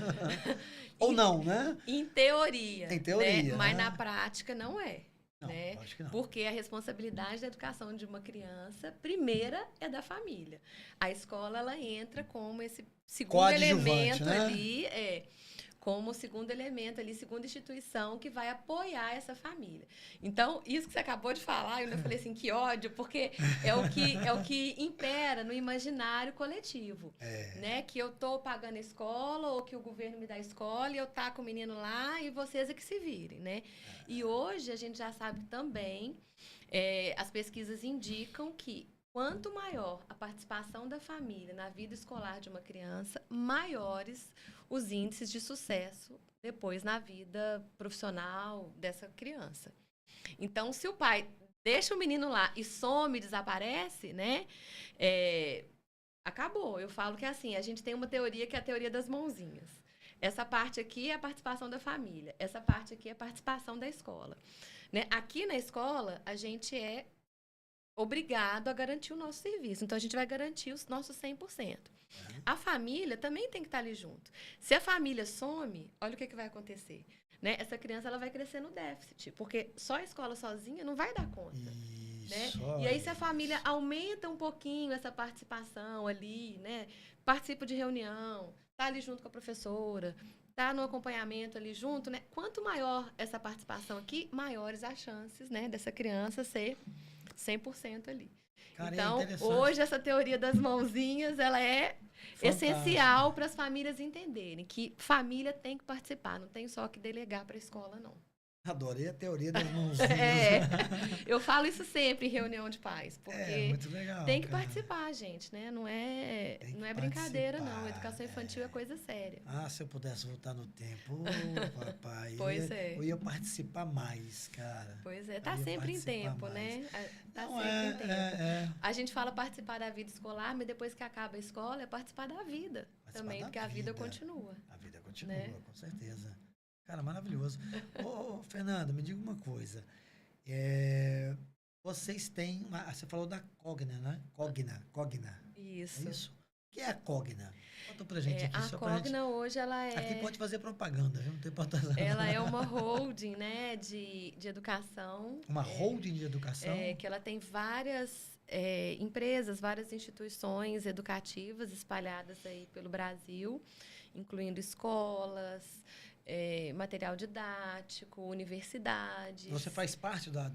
Ou não, né?
Em teoria.
Em teoria.
Né? Mas na prática não é.
Não,
né?
Acho que não.
Porque a responsabilidade da educação de uma criança, primeira, é da família. A escola, ela entra como esse segundo elemento, né? Ali, como segundo elemento ali, segunda instituição que vai apoiar essa família. Então, isso que você acabou de falar, eu falei assim, que ódio, porque é o que impera no imaginário coletivo, né? Que eu tô pagando a escola ou que o governo me dá a escola e eu taco o menino lá e vocês é que se virem, né? E hoje a gente já sabe também, as pesquisas indicam que quanto maior a participação da família na vida escolar de uma criança, maiores os índices de sucesso depois na vida profissional dessa criança. Então, se o pai deixa o menino lá e some, desaparece, né? Acabou. Eu falo que assim, a gente tem uma teoria que é a teoria das mãozinhas. Essa parte aqui é a participação da família. Essa parte aqui é a participação da escola. Né? Aqui na escola, a gente é obrigado a garantir o nosso serviço. Então, a gente vai garantir os nossos 100%. A família também tem que estar ali junto. Se a família some, olha o que vai acontecer. Né? Essa criança ela vai crescer no déficit, porque só a escola sozinha não vai dar conta. Né? E aí, se a família aumenta um pouquinho essa participação ali, né? Participa de reunião, está ali junto com a professora, está no acompanhamento ali junto, né? Quanto maior essa participação aqui, maiores as chances, né, dessa criança ser 100% ali. Cara, então, hoje, essa teoria das mãozinhas, ela é essencial para as famílias entenderem que família tem que participar, não tem só que delegar para a escola, não.
Adorei a teoria das mãozinhas.
Eu falo isso sempre em reunião de pais, porque
muito legal,
tem que participar, gente, né? Não é brincadeira, não. Educação infantil é coisa séria.
Se eu pudesse voltar no tempo, papai, eu ia participar mais, cara.
Pois é, tá sempre em tempo, né? Tá sempre em tempo. A gente fala participar da vida escolar, mas depois que acaba a escola, é participar da vida também, porque a vida continua.
A vida continua, né? Com certeza. Cara, maravilhoso. Ô, Fernanda, me diga uma coisa. Vocês têm você falou da Cogna, né? Cogna.
Isso.
É isso? O que é a Cogna? Conta pra gente aqui.
A Cogna hoje, ela é...
Aqui pode fazer propaganda, viu? Não tem importância.
Ela é uma holding, né, de educação.
Uma holding de educação?
Que ela tem várias empresas, várias instituições educativas espalhadas aí pelo Brasil, incluindo escolas, material didático, universidades.
Você faz parte da...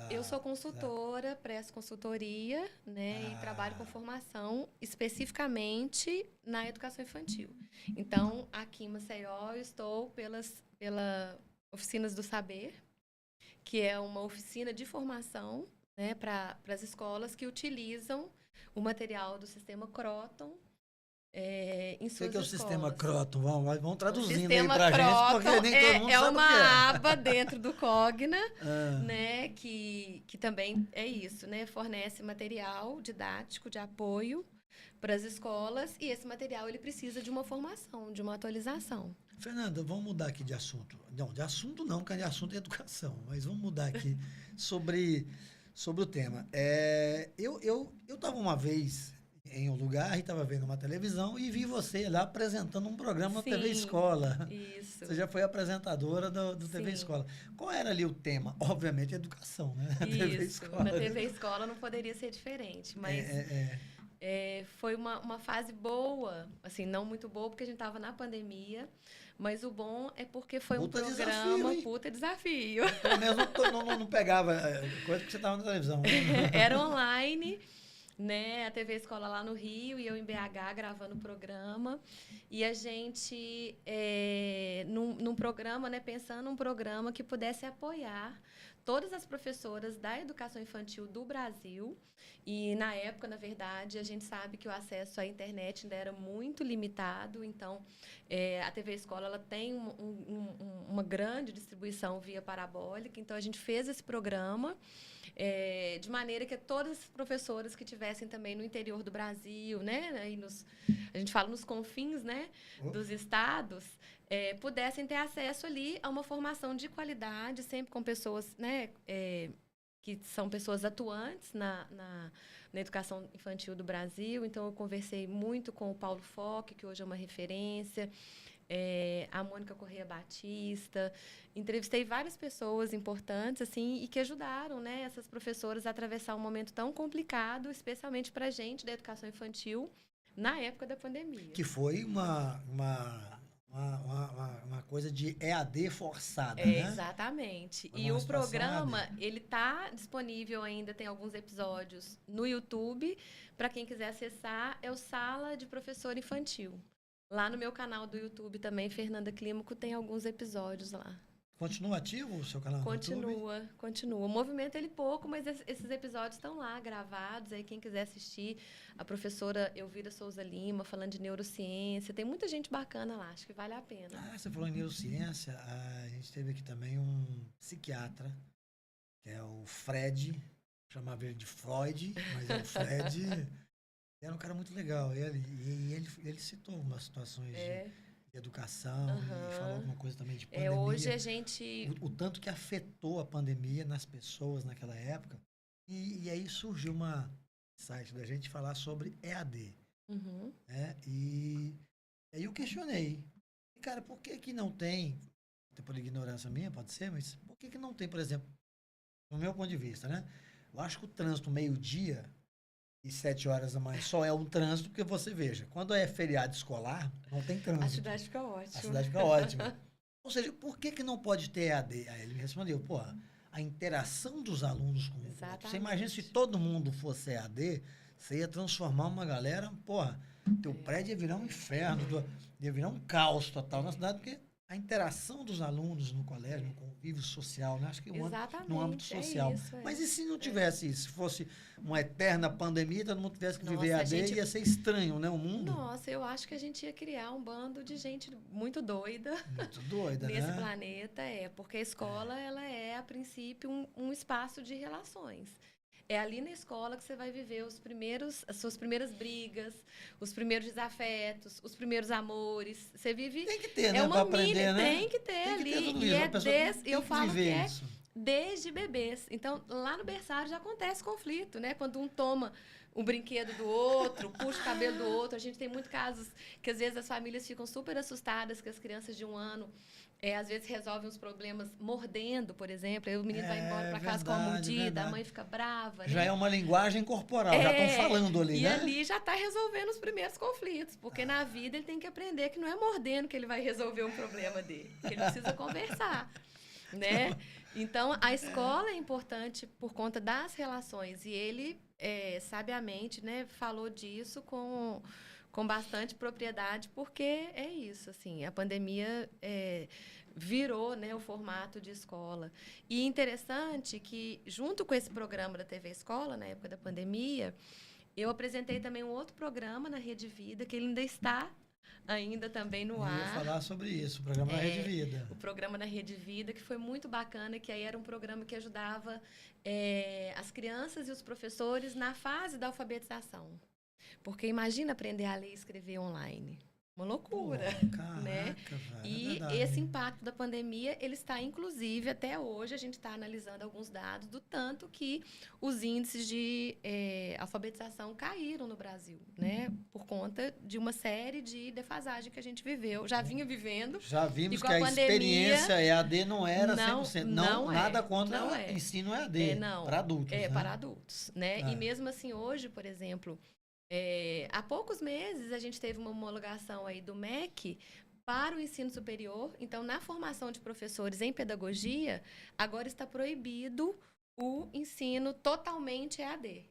Eu sou consultora, presto consultoria, né, e trabalho com formação especificamente na educação infantil. Então, aqui em Maceió, eu estou pela Oficinas do Saber, que é uma oficina de formação, né, para as escolas que utilizam o material do sistema Croton, em suas escolas. O que é o
sistema Croton? Vamos traduzindo aí pra gente, porque nem todo mundo sabe o que
uma aba dentro do Cogna, né, que também é isso, né, fornece material didático de apoio para as escolas, e esse material ele precisa de uma formação, de uma atualização.
Fernanda, vamos mudar aqui de assunto. Não, de assunto não, porque de assunto é educação, mas vamos mudar aqui sobre o tema. Eu estava uma vez em um lugar e estava vendo uma televisão e vi você lá apresentando um programa na TV Escola.
Isso.
Você já foi apresentadora do TV Escola. Qual era ali o tema? Obviamente, educação, né?
Isso. TV Escola. Na TV Escola não poderia ser diferente, mas foi uma fase boa, assim, não muito boa, porque a gente estava na pandemia, mas o bom é porque foi um programa puta desafio.
Pelo menos não pegava coisa que você estava na televisão.
Era online, né, a TV Escola lá no Rio e eu em BH gravando o programa, e a gente num programa, né, pensando num programa que pudesse apoiar todas as professoras da educação infantil do Brasil. E na época, na verdade, a gente sabe que o acesso à internet ainda era muito limitado, então a TV Escola ela tem uma grande distribuição via parabólica, então a gente fez esse programa de maneira que todas as professoras que tivessem também no interior do Brasil, né, aí a gente fala nos confins, né, dos estados, pudessem ter acesso ali a uma formação de qualidade, sempre com pessoas, né, que são pessoas atuantes na educação infantil do Brasil. Então, eu conversei muito com o Paulo Foque, que hoje é uma referência, a Mônica Correia Batista. Entrevistei várias pessoas importantes, assim, e que ajudaram, né, essas professoras a atravessar um momento tão complicado, especialmente para a gente da educação infantil, na época da pandemia.
Que foi uma coisa de EAD forçada, né?
Exatamente. E o programa, ele tá disponível ainda, tem alguns episódios no YouTube. Para quem quiser acessar, é o Sala de Professor Infantil. Lá no meu canal do YouTube também, Fernanda Clímaco, tem alguns episódios lá.
Continua ativo o seu canal?
Continua. O movimento ele pouco, mas esses episódios estão lá gravados. Aí quem quiser assistir, a professora Elvira Souza Lima falando de neurociência, tem muita gente bacana lá, acho que vale a pena.
Você falou em neurociência, a gente teve aqui também um psiquiatra, que é o Fred, chamava ele de Freud, mas é o Fred. Era um cara muito legal. Ele citou umas situações de educação e falou alguma coisa também de pandemia.
Hoje a gente...
O tanto que afetou a pandemia nas pessoas naquela época. E aí surgiu uma site da gente falar sobre EAD. Né? E aí eu questionei. Cara, por que não tem, até por ignorância minha, pode ser, mas por que não tem, por exemplo, no meu ponto de vista, né? Eu acho que o trânsito meio-dia e 7 horas da manhã só é um trânsito, porque você veja, quando é feriado escolar, não tem trânsito.
A cidade fica ótima.
A cidade fica ótima. Ou seja, por que não pode ter EAD? Aí ele me respondeu, a interação dos alunos com o outro. Você imagina se todo mundo fosse EAD, você ia transformar uma galera, teu prédio ia virar um inferno, ia virar um caos total na cidade, porque a interação dos alunos no colégio, no convívio social, né? Acho que no âmbito social. Mas e se não tivesse isso? Se fosse uma eterna pandemia, todo mundo tivesse que viver AD, ia ser estranho, né? O mundo.
Nossa, eu acho que a gente ia criar um bando de gente muito doida.
Muito doida,
nesse planeta, porque a escola, ela é, a princípio, um espaço de relações. É ali na escola que você vai viver as suas primeiras brigas, os primeiros desafetos, os primeiros amores. Você vive...
Tem que ter, né? Pra aprender, né?
Tem que ter ali. E eu falo que é desde bebês. Então, lá no berçário já acontece conflito, né? Quando um toma o brinquedo do outro, puxa o cabelo do outro. A gente tem muitos casos que, às vezes, as famílias ficam super assustadas que as crianças de 1 ano... às vezes resolvem os problemas mordendo, por exemplo. Aí o menino vai embora para casa com uma mordida, a mãe fica brava.
Já é uma linguagem corporal, já estão falando ali,
né? E ali já está resolvendo os primeiros conflitos, porque na vida ele tem que aprender que não é mordendo que ele vai resolver um problema dele, que ele precisa conversar, né? Então, a escola é importante por conta das relações, e ele, sabiamente, né, falou disso com bastante propriedade, porque é isso, assim, a pandemia virou, né, o formato de escola. E interessante que, junto com esse programa da TV Escola, na época da pandemia, eu apresentei também um outro programa na Rede Vida, que ele ainda está também no ar.
Eu ia falar sobre isso, o programa na Rede Vida.
O programa na Rede Vida, que foi muito bacana, que aí era um programa que ajudava as crianças e os professores na fase da alfabetização. Porque imagina aprender a ler e escrever online. Uma loucura,
caraca,
né?
Velho,
e esse impacto da pandemia, ele está, inclusive, até hoje, a gente está analisando alguns dados do tanto que os índices de alfabetização caíram no Brasil, né? Por conta de uma série de defasagem que a gente viveu, já vinha vivendo.
Já vimos que a experiência EAD não era 100%. Nada contra
o
ensino EAD, para adultos. Né?
Para adultos, né? E mesmo assim, hoje, por exemplo... há poucos meses, a gente teve uma homologação aí do MEC para o ensino superior. Então, na formação de professores em pedagogia, agora está proibido o ensino totalmente EAD.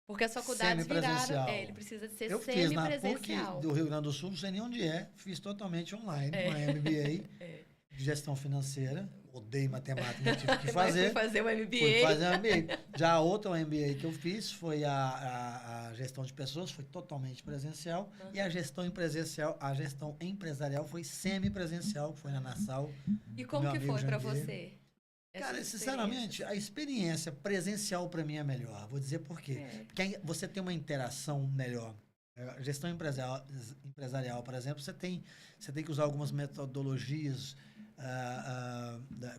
Porque as faculdades viraram... ele precisa de ser semipresencial. Eu fiz na PUC
do Rio Grande do Sul, não sei nem onde fiz totalmente online, uma MBA de gestão financeira. Odeio matemática, não tive que fazer.
Fui fazer o MBA.
Fui fazer o MBA. Já a outra MBA que eu fiz foi a gestão de pessoas, foi totalmente presencial. E a gestão empresarial foi semipresencial, foi na Nassau.
E como que foi para você?
Cara, sinceramente, a experiência presencial para mim é melhor. Vou dizer por quê. Porque você tem uma interação melhor. A gestão empresarial, por exemplo, você tem que usar algumas metodologias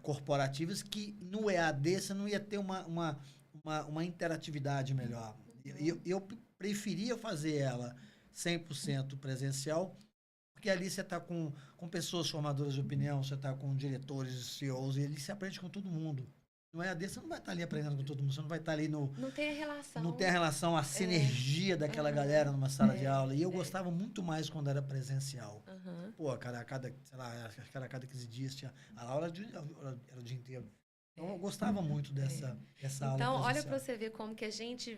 corporativas que no EAD você não ia ter uma interatividade melhor. Eu preferia fazer ela 100% presencial, porque ali você está com pessoas formadoras de opinião, você está com diretores, CEOs, e ali você aprende com todo mundo. No EAD você não vai estar ali aprendendo com todo mundo, você não vai estar ali no...
Não tem a relação.
Não tem a relação, a sinergia daquela galera numa sala de aula. E eu gostava muito mais quando era presencial. Pô, cada 15 dias tinha... A aula era o dia inteiro. Então eu gostava muito dessa aula presencial.
Então, olha para você ver como que a gente...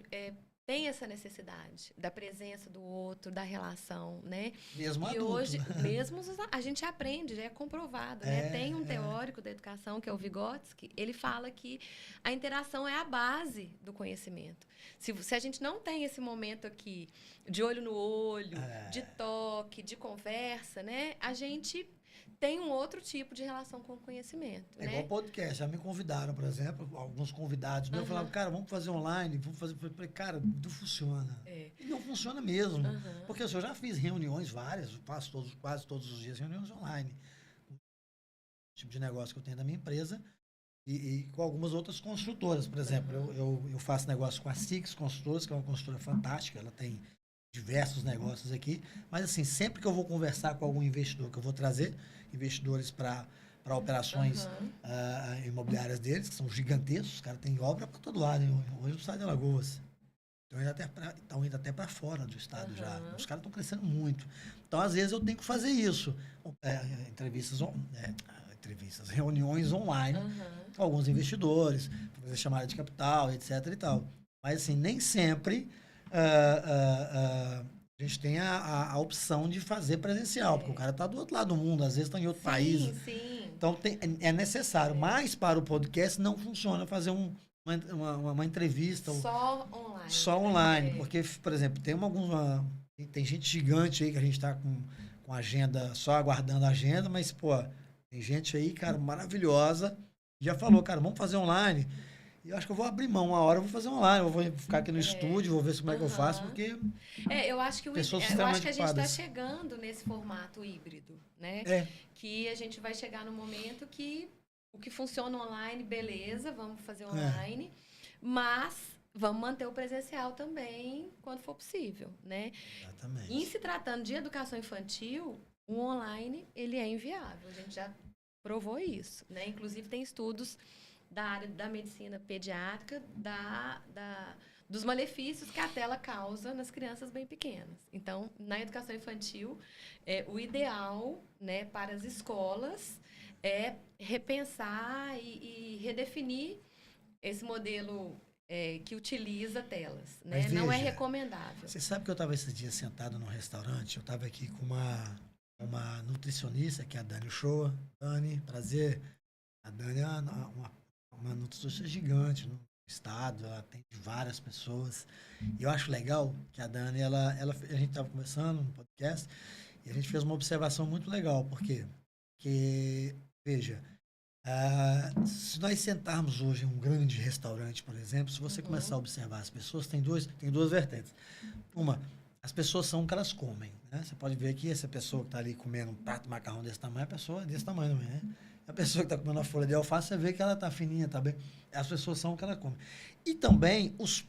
tem essa necessidade da presença do outro, da relação, né?
Mesmo
e
adulto.
Hoje, mesmo a gente aprende, já é comprovado, né? Tem um teórico da educação, que é o Vygotsky, ele fala que a interação é a base do conhecimento. Se a gente não tem esse momento aqui de olho no olho, de toque, de conversa, né? A gente... tem um outro tipo de relação com o conhecimento.
É igual podcast. Já me convidaram, por exemplo, alguns convidados meus falavam, cara, vamos fazer online, vamos fazer. Eu falei, cara, não funciona. E não funciona mesmo. Porque assim, eu já fiz reuniões várias, faço quase todos os dias reuniões online. O tipo de negócio que eu tenho da minha empresa e com algumas outras construtoras. Por exemplo, eu faço negócio com a Six Construtoras, que é uma construtora fantástica, ela tem diversos negócios aqui, mas assim, sempre que eu vou conversar com algum investidor, que eu vou trazer investidores para operações imobiliárias deles, que são gigantescos, os caras têm obra para todo lado, hoje no estado de Alagoas. Estão indo até para fora do estado já. Os caras estão crescendo muito. Então, às vezes, eu tenho que fazer isso. Reuniões online com alguns investidores, fazer chamada de capital, etc. e tal. Mas, assim, nem sempre... a gente tem a opção de fazer presencial, porque o cara está do outro lado do mundo, às vezes está em outro país.
Sim.
Então, é necessário. Mas para o podcast não funciona fazer uma entrevista.
Só online.
Só online. Porque, por exemplo, tem gente gigante aí que a gente está com agenda, só aguardando a agenda, mas, pô, tem gente aí, cara, maravilhosa. Já falou, cara, vamos fazer online. E eu acho que eu vou abrir mão uma hora, eu vou fazer online, eu vou ficar aqui no estúdio, vou ver como é que eu faço, porque...
eu acho que a gente está chegando nesse formato híbrido, né? Que a gente vai chegar no momento que o que funciona online, beleza, vamos fazer online, mas vamos manter o presencial também quando for possível, né?
Exatamente.
E se tratando de educação infantil, o online, ele é inviável, a gente já provou isso, né? Inclusive tem estudos da área da medicina pediátrica, dos malefícios que a tela causa nas crianças bem pequenas. Então, na educação infantil, o ideal, né, para as escolas é repensar e redefinir esse modelo que utiliza telas. Né?
Veja,
não é recomendável.
Você sabe que eu estava esses dias sentado num restaurante, eu estava aqui com uma nutricionista, que é a Dani Shoa. Dani, prazer. A Dani é uma nutricionista gigante no estado, ela atende várias pessoas. E eu acho legal que a Dani, a gente estava conversando no podcast e a gente fez uma observação muito legal. Por quê? Porque, veja, se nós sentarmos hoje em um grande restaurante, por exemplo, se você começar a observar as pessoas, tem duas vertentes. Uma, as pessoas são o que elas comem. Né? Você pode ver que essa pessoa que está ali comendo um prato de macarrão desse tamanho, a pessoa é desse tamanho também, né? A pessoa que está comendo uma folha de alface, você vê que ela está fininha, tá bem. As pessoas são o que ela come. E também, os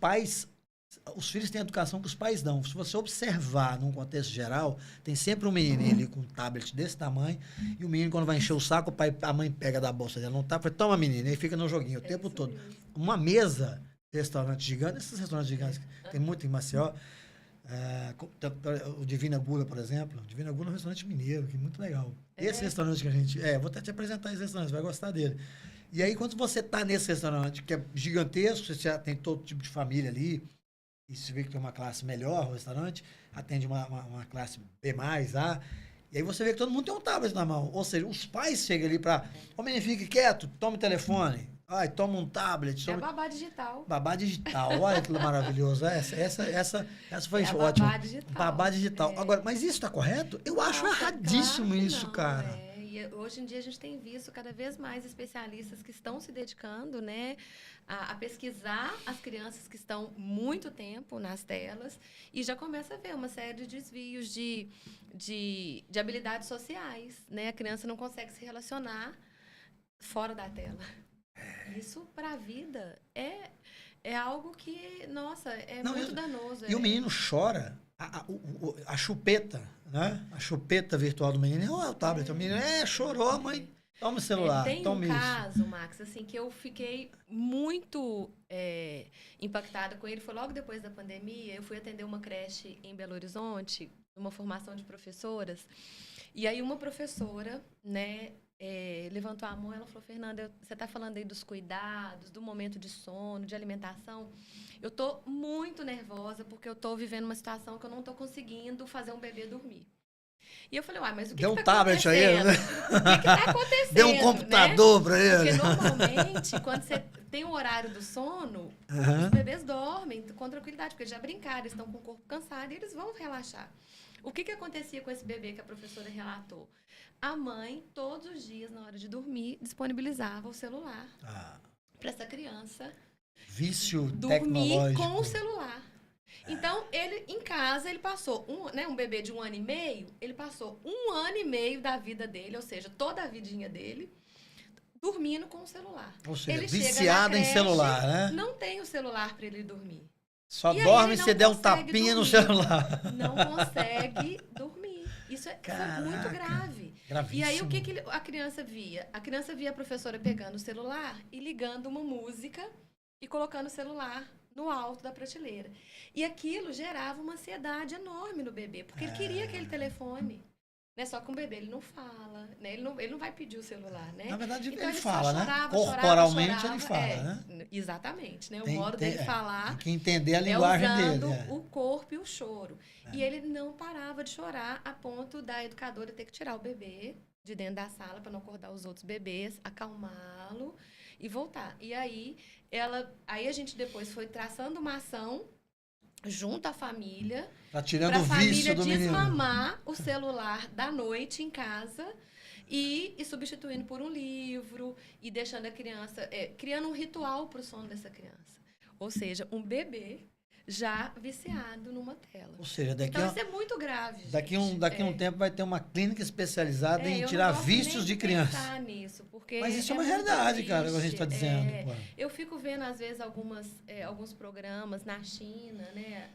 filhos têm a educação que os pais dão. Se você observar num contexto geral, tem sempre um menino ali com um tablet desse tamanho, e o menino, quando vai encher o saco, a mãe pega da bolsa dela, não tá, fala, toma menino, e fica no joguinho o tempo todo. Mesmo. Uma mesa de restaurante gigante, esses restaurantes gigantes, tem muito em Maceió, o Divina Gula, por exemplo. O Divina Gula é um restaurante mineiro, que é muito legal. Esse restaurante que a gente... vou até te apresentar esse restaurante, você vai gostar dele. E aí, quando você está nesse restaurante, que é gigantesco, você já tem todo tipo de família ali, e você vê que tem uma classe melhor, o restaurante, atende uma classe B+, A, e aí você vê que todo mundo tem um tablet na mão. Ou seja, os pais chegam ali para... Ô, menino, fique quieto, toma o telefone. Ai, toma um tablet.
É babá digital.
Babá digital, olha que maravilhoso. Essa foi ótima.
Babá digital.
Babá digital. Agora, mas isso está correto? Eu acho erradíssimo
claro
isso,
não,
cara.
E hoje em dia a gente tem visto cada vez mais especialistas que estão se dedicando, né, a pesquisar as crianças que estão muito tempo nas telas e já começa a ver uma série de desvios de habilidades sociais, né? A criança não consegue se relacionar fora da tela. Isso para a vida é algo que, nossa, muito danoso.
E o menino chora. A chupeta, né? A chupeta virtual do menino é o tablet. O menino chorou, mãe. Toma o celular.
Tem um caso, Max, assim, que eu fiquei muito impactada com ele. Foi logo depois da pandemia. Eu fui atender uma creche em Belo Horizonte, uma formação de professoras. E aí uma professora, né, levantou a mão e ela falou, Fernanda, você está falando aí dos cuidados, do momento de sono, de alimentação. Eu estou muito nervosa porque eu estou vivendo uma situação que eu não estou conseguindo fazer um bebê dormir. E eu falei, mas o que
deu um tablet aí, né?
O que está acontecendo?
Deu um computador, né, para ele.
Porque normalmente, quando você tem o horário do sono, os bebês dormem com tranquilidade, porque eles já brincaram, eles estão com o corpo cansado e eles vão relaxar. O que acontecia com esse bebê que a professora relatou? A mãe, todos os dias, na hora de dormir, disponibilizava o celular para essa criança
vício
dormir
tecnológico.
Com o celular. Então, ele, em casa, ele passou, um bebê de 1 ano e meio, ele passou 1 ano e meio da vida dele, ou seja, toda a vidinha dele, dormindo com o celular.
Ou seja,
ele
viciado em celular, né?
Não tem o celular para ele dormir.
Só dorme se der um tapinha no celular.
Não consegue dormir. Isso foi muito grave.
Gravíssimo.
E aí, o que a criança via? A criança via a professora pegando o celular e ligando uma música e colocando o celular no alto da prateleira. E aquilo gerava uma ansiedade enorme no bebê, porque ele queria aquele telefone. Né? Só que um bebê, ele não fala, né? Ele não vai pedir o celular, né?
Na verdade,
então,
ele fala,
chorava,
né? Corporalmente ele fala, né?
Exatamente, né? O modo dele falar
tem que entender a linguagem
usando
dele.
o corpo e o choro. E ele não parava de chorar a ponto da educadora ter que tirar o bebê de dentro da sala para não acordar os outros bebês, acalmá-lo e voltar. E aí, a gente depois foi traçando uma ação junto à família,
para a
família desmamar o celular da noite em casa e substituindo por um livro e deixando a criança, criando um ritual para o sono dessa criança. Ou seja, um bebê já viciado numa tela.
Ou seja,
então isso é muito grave.
Daqui um tempo vai ter uma clínica especializada em tirar vícios de criança.
Nisso, porque
mas isso é uma realidade, cara, que a gente está dizendo.
Eu fico vendo, às vezes, alguns programas na China, né?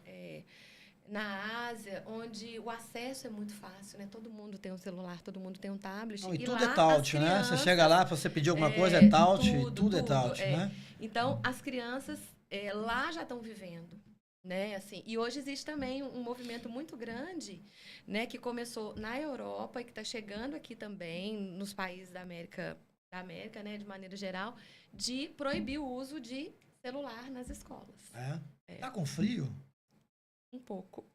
Na Ásia, onde o acesso é muito fácil, né? Todo mundo tem um celular, todo mundo tem um tablet.
Não, e tudo é touch, né? Você chega lá, para você pedir alguma coisa, é touch, tudo é touch, né?
Então, as crianças lá já estão vivendo. Né, assim, e hoje existe também um movimento muito grande, né, que começou na Europa e que está chegando aqui também nos países da América, né, de maneira geral, de proibir o uso de celular nas escolas.
Tá com frio?
Um pouco.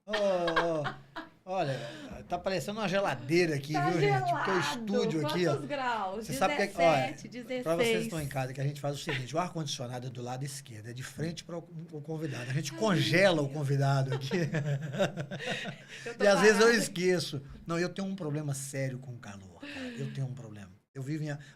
Olha, tá parecendo uma geladeira aqui,
tá
viu,
gelado.
gente? Porque o estúdio aqui,
Quantos graus?
Você
17,
sabe que, olha,
16.
Para vocês que estão em casa, que a gente faz o seguinte, o ar-condicionado é do lado esquerdo, é de frente para o convidado. A gente congela o convidado aqui. E às vezes eu esqueço. Não, eu tenho um problema sério com o calor, cara. Eu tenho um problema.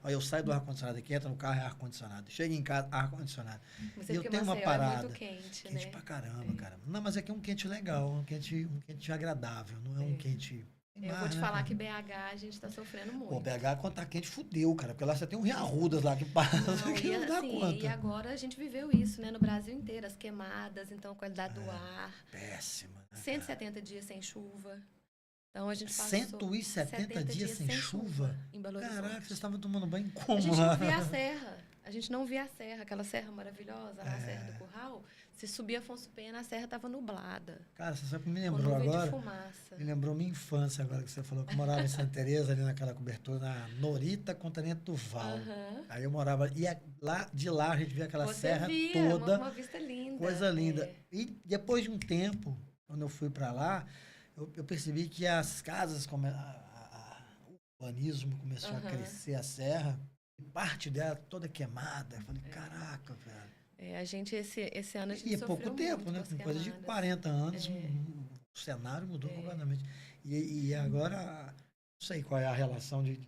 Eu saio do ar-condicionado aqui, entro no carro, é ar-condicionado. Chego em casa, ar-condicionado.
E
eu tenho uma parada.
É muito quente,
quente pra caramba, cara. Não, mas aqui é um quente legal, um quente agradável, não é um quente...
Eu vou te falar que BH a gente tá sofrendo muito.
Pô, BH, quando tá quente, fudeu, cara. Porque lá você tem um Rio Arrudas lá que passa, que não dá conta.
E agora a gente viveu isso, né? No Brasil inteiro, as queimadas, então a qualidade do ar.
Péssima. Né,
170 dias sem chuva. Então a gente passou
170 dias sem chuva?
Em Belo Horizonte.
Caraca, vocês estavam tomando banho como
lá? A gente
lá?
não via a serra. A gente não via a serra, aquela serra maravilhosa, a Serra do Curral. Se subia Afonso Pena, a serra estava nublada.
Cara, você sabe que me lembrou agora?
De fumaça.
Me lembrou minha infância agora que você falou que eu morava em Santa Teresa, ali naquela cobertura, na Norita Continente do Val. Aí eu morava, e de lá a gente via aquela serra toda.
Uma vista linda.
Coisa linda. E depois de um tempo, quando eu fui para lá, eu percebi que as casas, o urbanismo começou a crescer, a serra, e parte dela toda queimada. Eu falei, caraca, velho.
A gente, esse ano, a gente
sofreu pouco tempo, né? Com coisa de 40 anos, o cenário mudou completamente. E agora, não sei qual é a relação de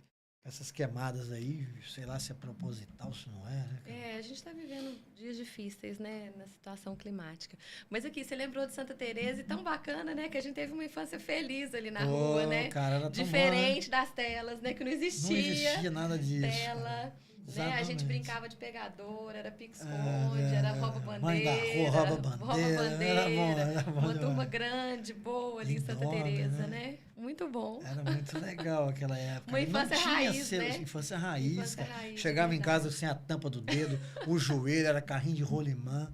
essas queimadas aí, sei lá se é proposital, se não é, né?
A gente está vivendo dias difíceis, né, na situação climática. Mas aqui, você lembrou de Santa Teresa e tão bacana, né, que a gente teve uma infância feliz ali na rua, né?
Cara, era
diferente das telas, né, que não existia.
Não existia nada disso.
Tela. Né? A gente brincava de pegador, era pique-esconde, era rouba-bandeira.
Mãe da rua, rouba-bandeira.
Era bom, uma turma grande, boa ali em Santa Teresa, né? Muito bom.
Era muito legal aquela época.
Uma infância raiz, né?
Infância raiz. Chegava em casa sem a tampa do dedo, o joelho, era carrinho de rolimã.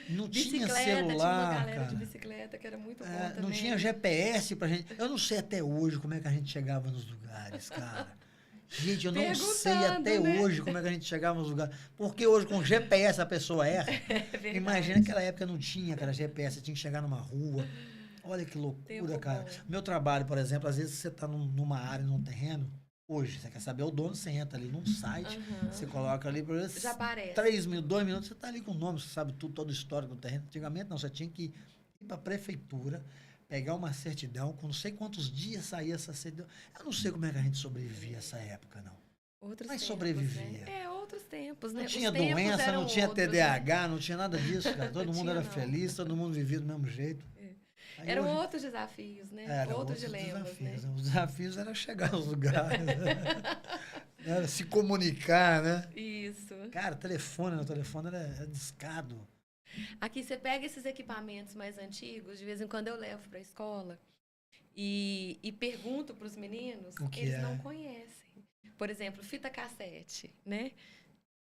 Não tinha celular,
tinha uma galera
cara.
De bicicleta, que era muito bom também.
Não tinha GPS pra gente. Eu não sei até hoje como é que a gente chegava nos lugares, cara. Gente, eu não sei até hoje como é que a gente chegava nos lugares. Porque hoje com GPS a pessoa erra. Imagina aquela época não tinha, cara, GPS, você tinha que chegar numa rua. Olha que loucura, cara. Meu trabalho, por exemplo, às vezes você está numa área, num terreno, hoje, você quer saber o dono, você entra ali num site, você coloca ali, por exemplo,
já aparece.
3 minutos, 2 minutos, você está ali com o nome, você sabe tudo, todo o histórico do terreno. Antigamente não, você tinha que ir para a prefeitura, pegar uma certidão, com não sei quantos dias saía essa certidão. Eu não sei como é que a gente sobrevivia nessa época, não. Mas sobrevivia.
Né? Outros tempos, né?
Não tinha doença, não tinha TDAH, não tinha nada disso, cara. Todo mundo era feliz, todo mundo vivia do mesmo jeito.
Eram outros desafios, né? Outros dilemas,
desafios,
né?
Os desafios eram chegar aos lugares, era se comunicar, né?
Isso.
Cara, no telefone era discado.
Aqui você pega esses equipamentos mais antigos, de vez em quando eu levo para a escola e pergunto para os meninos, eles não conhecem. Por exemplo, fita cassete, né?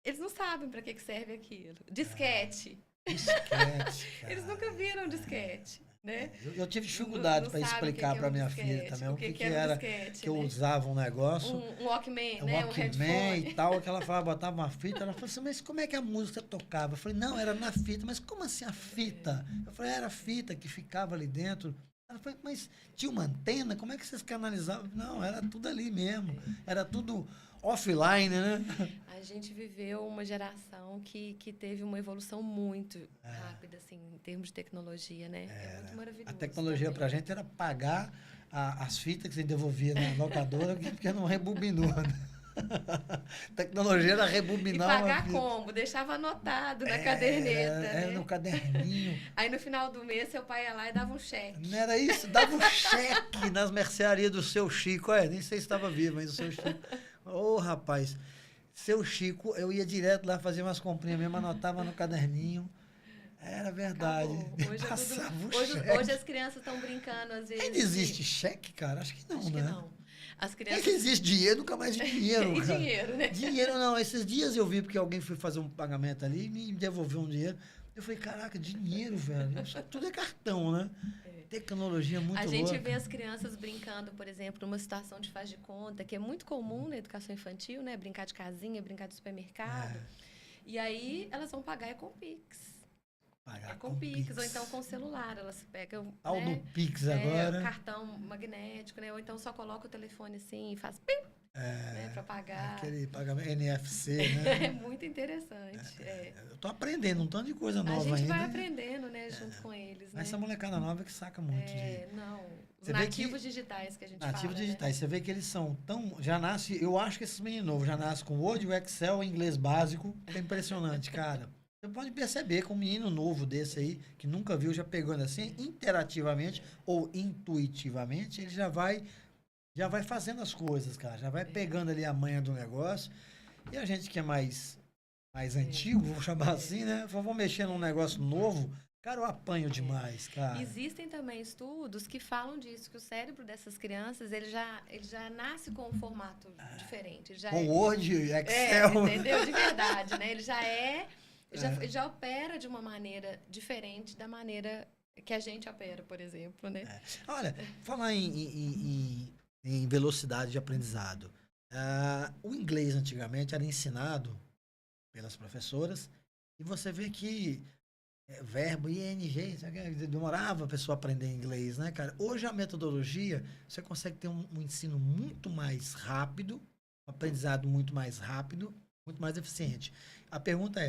Eles não sabem para que serve aquilo. Disquete.
Disquete, cara.
Eles nunca viram disquete. né?
Eu tive dificuldade para explicar para minha filha também o que era disquete, que eu usava um negócio.
Um Walkman,
né? Um Walkman e tal, que ela falava, botava uma fita, ela falou assim, mas como é que a música tocava? Eu falei, não, era na fita, mas como assim a fita? Eu falei, era a fita que ficava ali dentro. Ela falou, mas tinha uma antena? Como é que vocês canalizavam? Não, era tudo ali mesmo. Era tudo offline, né?
A gente viveu uma geração que teve uma evolução muito rápida, assim, em termos de tecnologia, né? É muito maravilhoso.
A tecnologia para a gente era pagar as fitas que você devolvia na locadora, porque não rebobinou, né? Tecnologia era rebobinar.
E pagar como? Deixava anotado na caderneta.
Era no caderninho.
Aí no final do mês, seu pai ia lá e dava um cheque.
Não era isso? Dava um cheque nas mercearias do seu Chico. Nem sei se estava vivo, mas o seu Chico. Ô, rapaz, seu Chico, eu ia direto lá fazer umas comprinhas mesmo, anotava no caderninho. Era verdade.
Hoje as crianças estão brincando, às vezes.
Ainda existe cheque, cara? Acho que não,
Acho
né?
Que não. As crianças...
É que existe dinheiro, nunca mais dinheiro.
E dinheiro, né?
Dinheiro não. Esses dias eu vi porque alguém foi fazer um pagamento ali e me devolveu um dinheiro. Eu falei, caraca, dinheiro, velho. Tudo é cartão, né? Tecnologia muito louca.
A gente vê as crianças brincando, por exemplo, numa situação de faz de conta, que é muito comum na educação infantil, né? Brincar de casinha, brincar de supermercado. E aí elas vão pagar com Pix. Com Pix, ou então com celular. Elas pegam.
No Pix agora.
Cartão magnético, né? Ou então só coloca o telefone assim e faz pim, né? Para pagar.
Aquele pagamento NFC, né?
É muito interessante.
Eu tô aprendendo um tanto de coisa nova ainda.
A gente vai aprendendo, né? Junto com eles.
Mas essa molecada nova que saca muito.
Os nativos digitais que a gente fala.
Nativos digitais. Né? Você vê que eles são tão. Já nasce. Eu acho que esses meninos novos já nascem com Word, Excel, inglês básico. É impressionante, cara. Você pode perceber que um menino novo desse aí, que nunca viu, já pegando assim, interativamente ou intuitivamente, ele já vai fazendo as coisas, cara. Já vai pegando ali a manha do negócio. E a gente que é mais antigo, vou chamar assim, né? Vou mexer num negócio novo, cara, eu apanho demais, cara.
Existem também estudos que falam disso, que o cérebro dessas crianças, ele já nasce com um formato diferente. Ele já
com Word, Excel.
Entendeu? De verdade, né? Ele já opera de uma maneira diferente da maneira que a gente opera, por exemplo, né?
Olha, falar em velocidade de aprendizado. O inglês antigamente era ensinado pelas professoras e você vê que verbo, ing, demorava a pessoa aprender inglês, né, cara? Hoje a metodologia, você consegue ter um ensino muito mais rápido, um aprendizado muito mais rápido, muito mais eficiente. A pergunta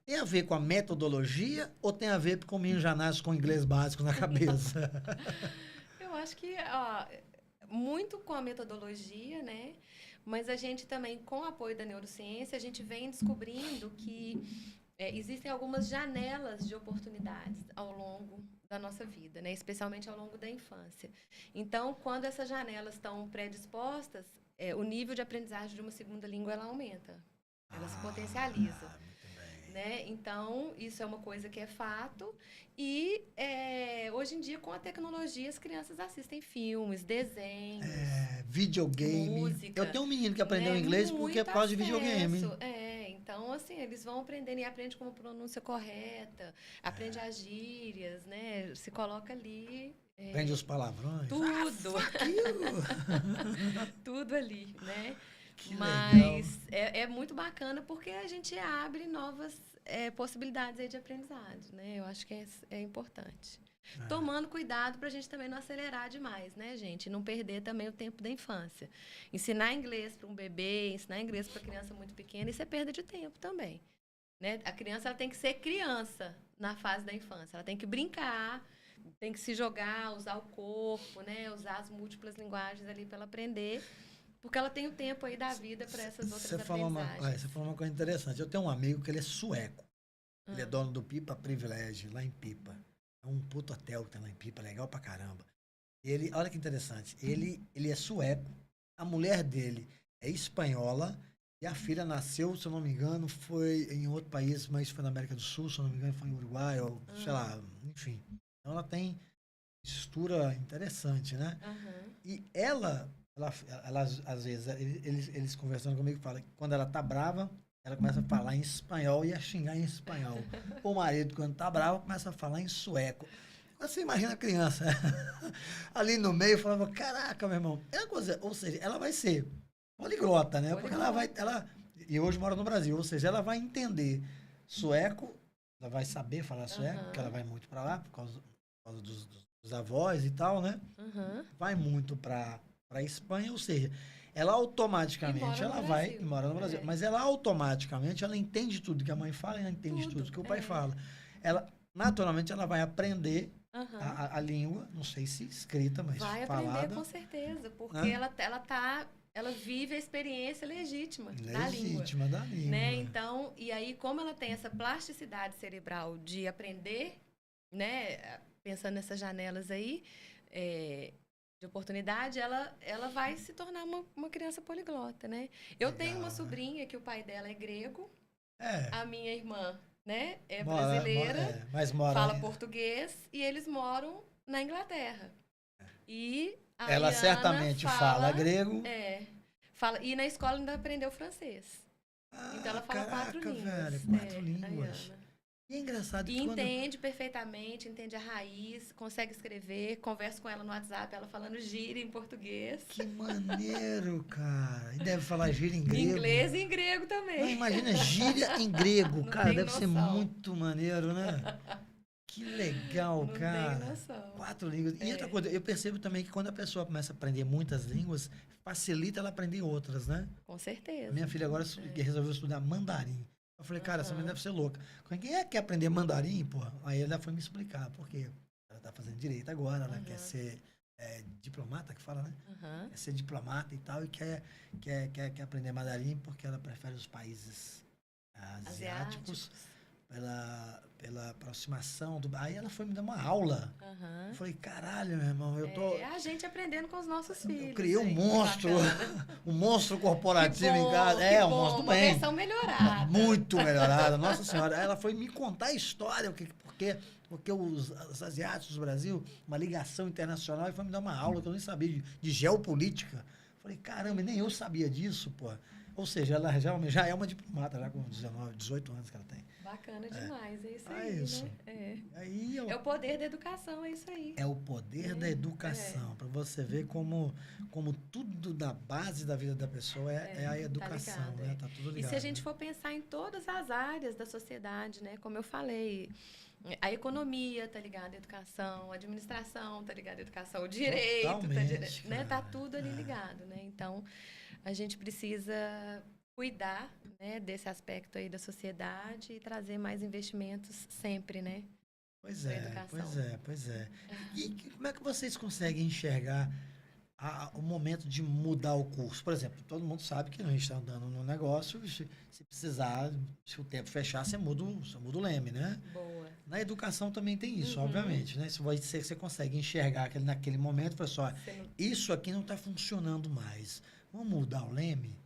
tem a ver com a metodologia ou tem a ver com o menino já nasce com inglês básico na cabeça?
Eu acho que muito com a metodologia, né? Mas a gente também, com o apoio da neurociência, a gente vem descobrindo que existem algumas janelas de oportunidades ao longo da nossa vida, né? Especialmente ao longo da infância. Então, quando essas janelas estão predispostas, o nível de aprendizagem de uma segunda língua ela aumenta. Ela se potencializa. Né? Então, isso é uma coisa que é fato. E, hoje em dia, com a tecnologia, as crianças assistem filmes, desenhos,
videogame.
música.
Eu tenho um menino que aprendeu inglês porque é por causa de videogame.
Então, assim, eles vão aprendendo e aprende como pronúncia correta, aprende as gírias, né? Se coloca ali...
Aprende os palavrões.
Tudo. Tudo ali, né?
Mas
é muito bacana porque a gente abre novas possibilidades aí de aprendizado, né? Eu acho que é importante. Tomando cuidado para a gente também não acelerar demais, né, gente? Não perder também o tempo da infância. Ensinar inglês para um bebê, ensinar inglês para criança muito pequena, isso é perda de tempo também. Né? A criança ela tem que ser criança na fase da infância. Ela tem que brincar, tem que se jogar, usar o corpo, né? Usar as múltiplas linguagens ali para ela aprender. Porque ela tem o tempo aí da vida para essas outras aprendizagens.
Você falou uma coisa interessante. Eu tenho um amigo que ele é sueco. Ele é dono do Pipa Privilégio, lá em Pipa. É um puto hotel que tem lá em Pipa, legal pra caramba. Olha que interessante. Ele é sueco. A mulher dele é espanhola. E a filha nasceu, se eu não me engano, foi em outro país, mas foi na América do Sul, se eu não me engano, foi em Uruguai, ou sei lá, enfim. Então ela tem mistura interessante, né? E ela às vezes, eles conversando comigo, falam que quando ela tá brava, ela começa a falar em espanhol e a xingar em espanhol. O marido, quando tá bravo, começa a falar em sueco. Você imagina a criança ali no meio, falava, caraca, meu irmão. Ou seja, ela vai ser poliglota, né? Porque e hoje mora no Brasil, ou seja, ela vai entender sueco, ela vai saber falar sueco, porque ela vai muito para lá, por causa dos avós e tal, né? Vai muito para Espanha, ou seja, ela automaticamente ela vai e mora no Brasil, mas ela automaticamente ela entende tudo que a mãe fala, e ela entende tudo que o pai fala. Ela naturalmente ela vai aprender a língua, não sei se escrita, mas
vai
falada.
Vai aprender com certeza, porque ela vive a experiência legítima da língua. Né? Então, e aí como ela tem essa plasticidade cerebral de aprender, né, pensando nessas janelas aí, de oportunidade, ela vai se tornar uma criança poliglota, né? Eu tenho uma sobrinha que o pai dela é grego, a minha irmã, né, é brasileira,
mas
fala português e eles moram na Inglaterra. E
ela certamente fala grego.
E na escola ainda aprendeu francês. Então ela fala 4 línguas.
Velho, 4 línguas. E é engraçado que
entende perfeitamente, entende a raiz, consegue escrever, conversa com ela no WhatsApp, ela falando gíria em português.
Que maneiro, cara. E deve falar gíria em grego.
Inglês e em grego também.
Não, imagina, gíria em grego, cara, deve ser muito maneiro, né? Que legal, cara.
Não tem noção.
4 línguas. E outra coisa, eu percebo também que quando a pessoa começa a aprender muitas línguas, facilita ela aprender outras, né?
Com certeza.
Minha filha agora resolveu estudar mandarim. Eu falei, cara, essa mãe deve ser louca. Quem quer aprender mandarim, pô? Aí ela foi me explicar por quê. Ela tá fazendo direito agora, ela quer ser diplomata, que fala, né? Quer ser diplomata e tal, e quer aprender mandarim porque ela prefere os países asiáticos. Pela aproximação do... Aí ela foi me dar uma aula. Eu falei, caralho, meu irmão, eu tô...
É a gente aprendendo com os nossos filhos.
Eu criei um monstro, um monstro corporativo em casa. Um monstro do bem.
Uma versão melhorada.
Muito melhorada, nossa senhora. Aí ela foi me contar a história, porque os asiáticos do Brasil, uma ligação internacional, e foi me dar uma aula que eu nem sabia de geopolítica. Eu falei, caramba, nem eu sabia disso, pô. Ou seja, ela já é uma diplomata, já com 19, 18 anos que ela tem.
Bacana demais, é isso aí, né?
É
o poder da educação, é isso aí.
É o poder da educação, para você ver como tudo da base da vida da pessoa é a educação, tá ligado, né? Tá tudo ligado.
E se a gente for pensar em todas as áreas da sociedade, né? Como eu falei, a economia tá ligada à educação, a administração tá ligada à educação, o direito tá tudo ali ligado, né? Então, a gente precisa cuidar, né, desse aspecto aí da sociedade e trazer mais investimentos sempre, né?
Pois é. E como é que vocês conseguem enxergar o momento de mudar o curso? Por exemplo, todo mundo sabe que a gente está andando no negócio, se precisar, se o tempo fechar, você muda o leme, né?
Boa.
Na educação também tem isso, obviamente, né? Se você consegue enxergar que naquele momento, pessoal, isso aqui não está funcionando mais. Vamos mudar o leme,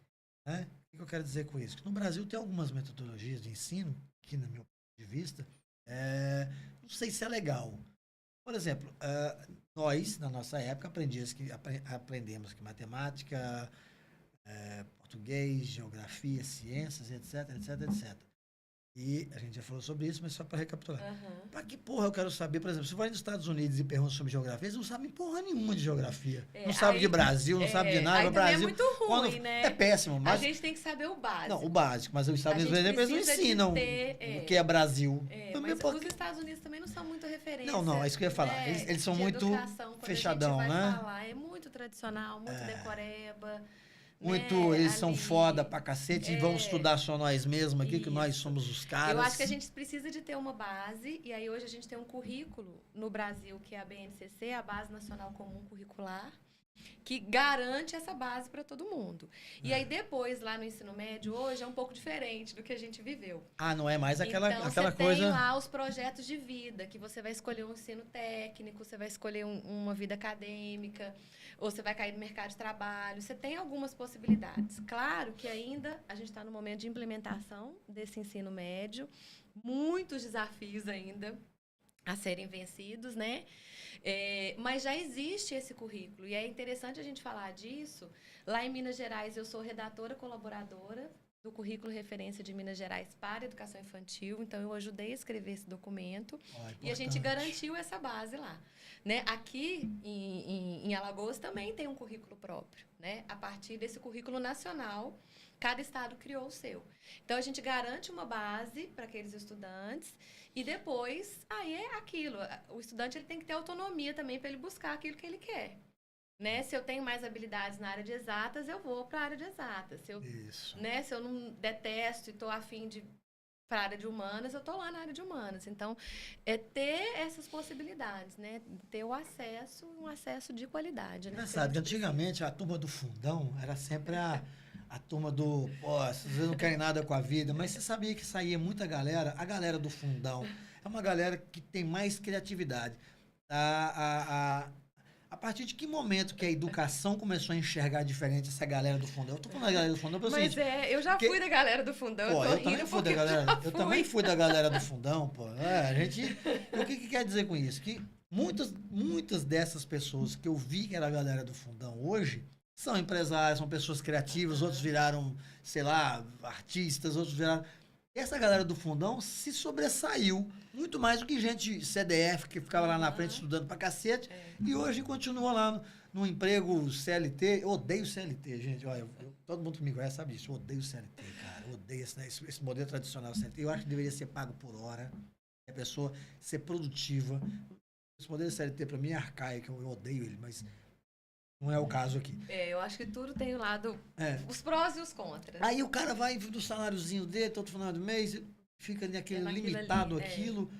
né? O que eu quero dizer com isso? Que no Brasil tem algumas metodologias de ensino, que, na meu ponto de vista, não sei se é legal. Por exemplo, nós, na nossa época, aprendemos que matemática, português, geografia, ciências, etc. E a gente já falou sobre isso, mas só para recapitular. Para que porra eu quero saber, por exemplo, se eu vou nos Estados Unidos e pergunto sobre geografia, eles não sabem porra nenhuma de geografia. Não sabem de Brasil, não sabem de nada.
Aí
o Brasil
é muito ruim, né?
É péssimo. Mas...
A gente tem que saber o básico.
Não, o básico. Mas os Estados Unidos, por exemplo, eles não ensinam o que é Brasil.
Mas os Estados Unidos também não são muito referência.
Não, é isso que eu ia falar. Eles são muito fechadão, né?
Falar, é muito tradicional, muito decoreba.
Muito, eles são foda pra cacete e vamos estudar só nós mesmos aqui, que nós somos os caras.
Eu acho que a gente precisa de ter uma base, e aí hoje a gente tem um currículo no Brasil, que é a BNCC, a Base Nacional Comum Curricular, que garante essa base para todo mundo. E aí depois, lá no ensino médio, hoje é um pouco diferente do que a gente viveu.
Não é mais aquela
então,
coisa...
você tem lá os projetos de vida, que você vai escolher um ensino técnico, você vai escolher uma vida acadêmica, ou você vai cair no mercado de trabalho. Você tem algumas possibilidades. Claro que ainda a gente está no momento de implementação desse ensino médio, muitos desafios ainda a serem vencidos, né? Mas já existe esse currículo e é interessante a gente falar disso. Lá em Minas Gerais eu sou redatora colaboradora do currículo referência de Minas Gerais para a educação infantil. Então, eu ajudei a escrever esse documento e a gente garantiu essa base lá. Né? Aqui, em Alagoas, também tem um currículo próprio. Né? A partir desse currículo nacional, cada estado criou o seu. Então, a gente garante uma base para aqueles estudantes e depois, aí é aquilo. O estudante ele tem que ter autonomia também para ele buscar aquilo que ele quer. Né? Se eu tenho mais habilidades na área de exatas, eu vou para a área de exatas. Se eu não detesto e estou afim de para a área de humanas, eu estou lá na área de humanas. Então, é ter essas possibilidades, né? Ter o acesso, um acesso de qualidade. Né?
Engraçado, que antigamente a turma do fundão era sempre a turma do, vocês não querem nada com a vida, mas você sabia que saía muita galera, a galera do fundão é uma galera que tem mais criatividade. A partir de que momento que a educação começou a enxergar diferente essa galera do fundão? Eu tô falando da galera do fundão,
mas eu já fui da galera do fundão.
Eu também fui da galera do fundão, pô. O que quer dizer com isso? Que muitas dessas pessoas que eu vi que era a galera do fundão hoje são empresários, são pessoas criativas, outros viraram, sei lá, artistas, outros viraram... Essa galera do fundão se sobressaiu muito mais do que gente CDF que ficava lá na frente estudando pra cacete e hoje continua lá no emprego CLT. Eu odeio CLT, gente. Olha, todo mundo que me conhece sabe disso. Eu odeio CLT, cara. Eu odeio esse modelo tradicional CLT. Eu acho que deveria ser pago por hora. A pessoa ser produtiva. Esse modelo CLT pra mim é arcaico. Eu odeio ele, mas... Não é o caso aqui.
Eu acho que tudo tem o lado, os prós e os contras.
Aí o cara vai do saláriozinho dele, todo final do mês, fica naquele limitado aquilo.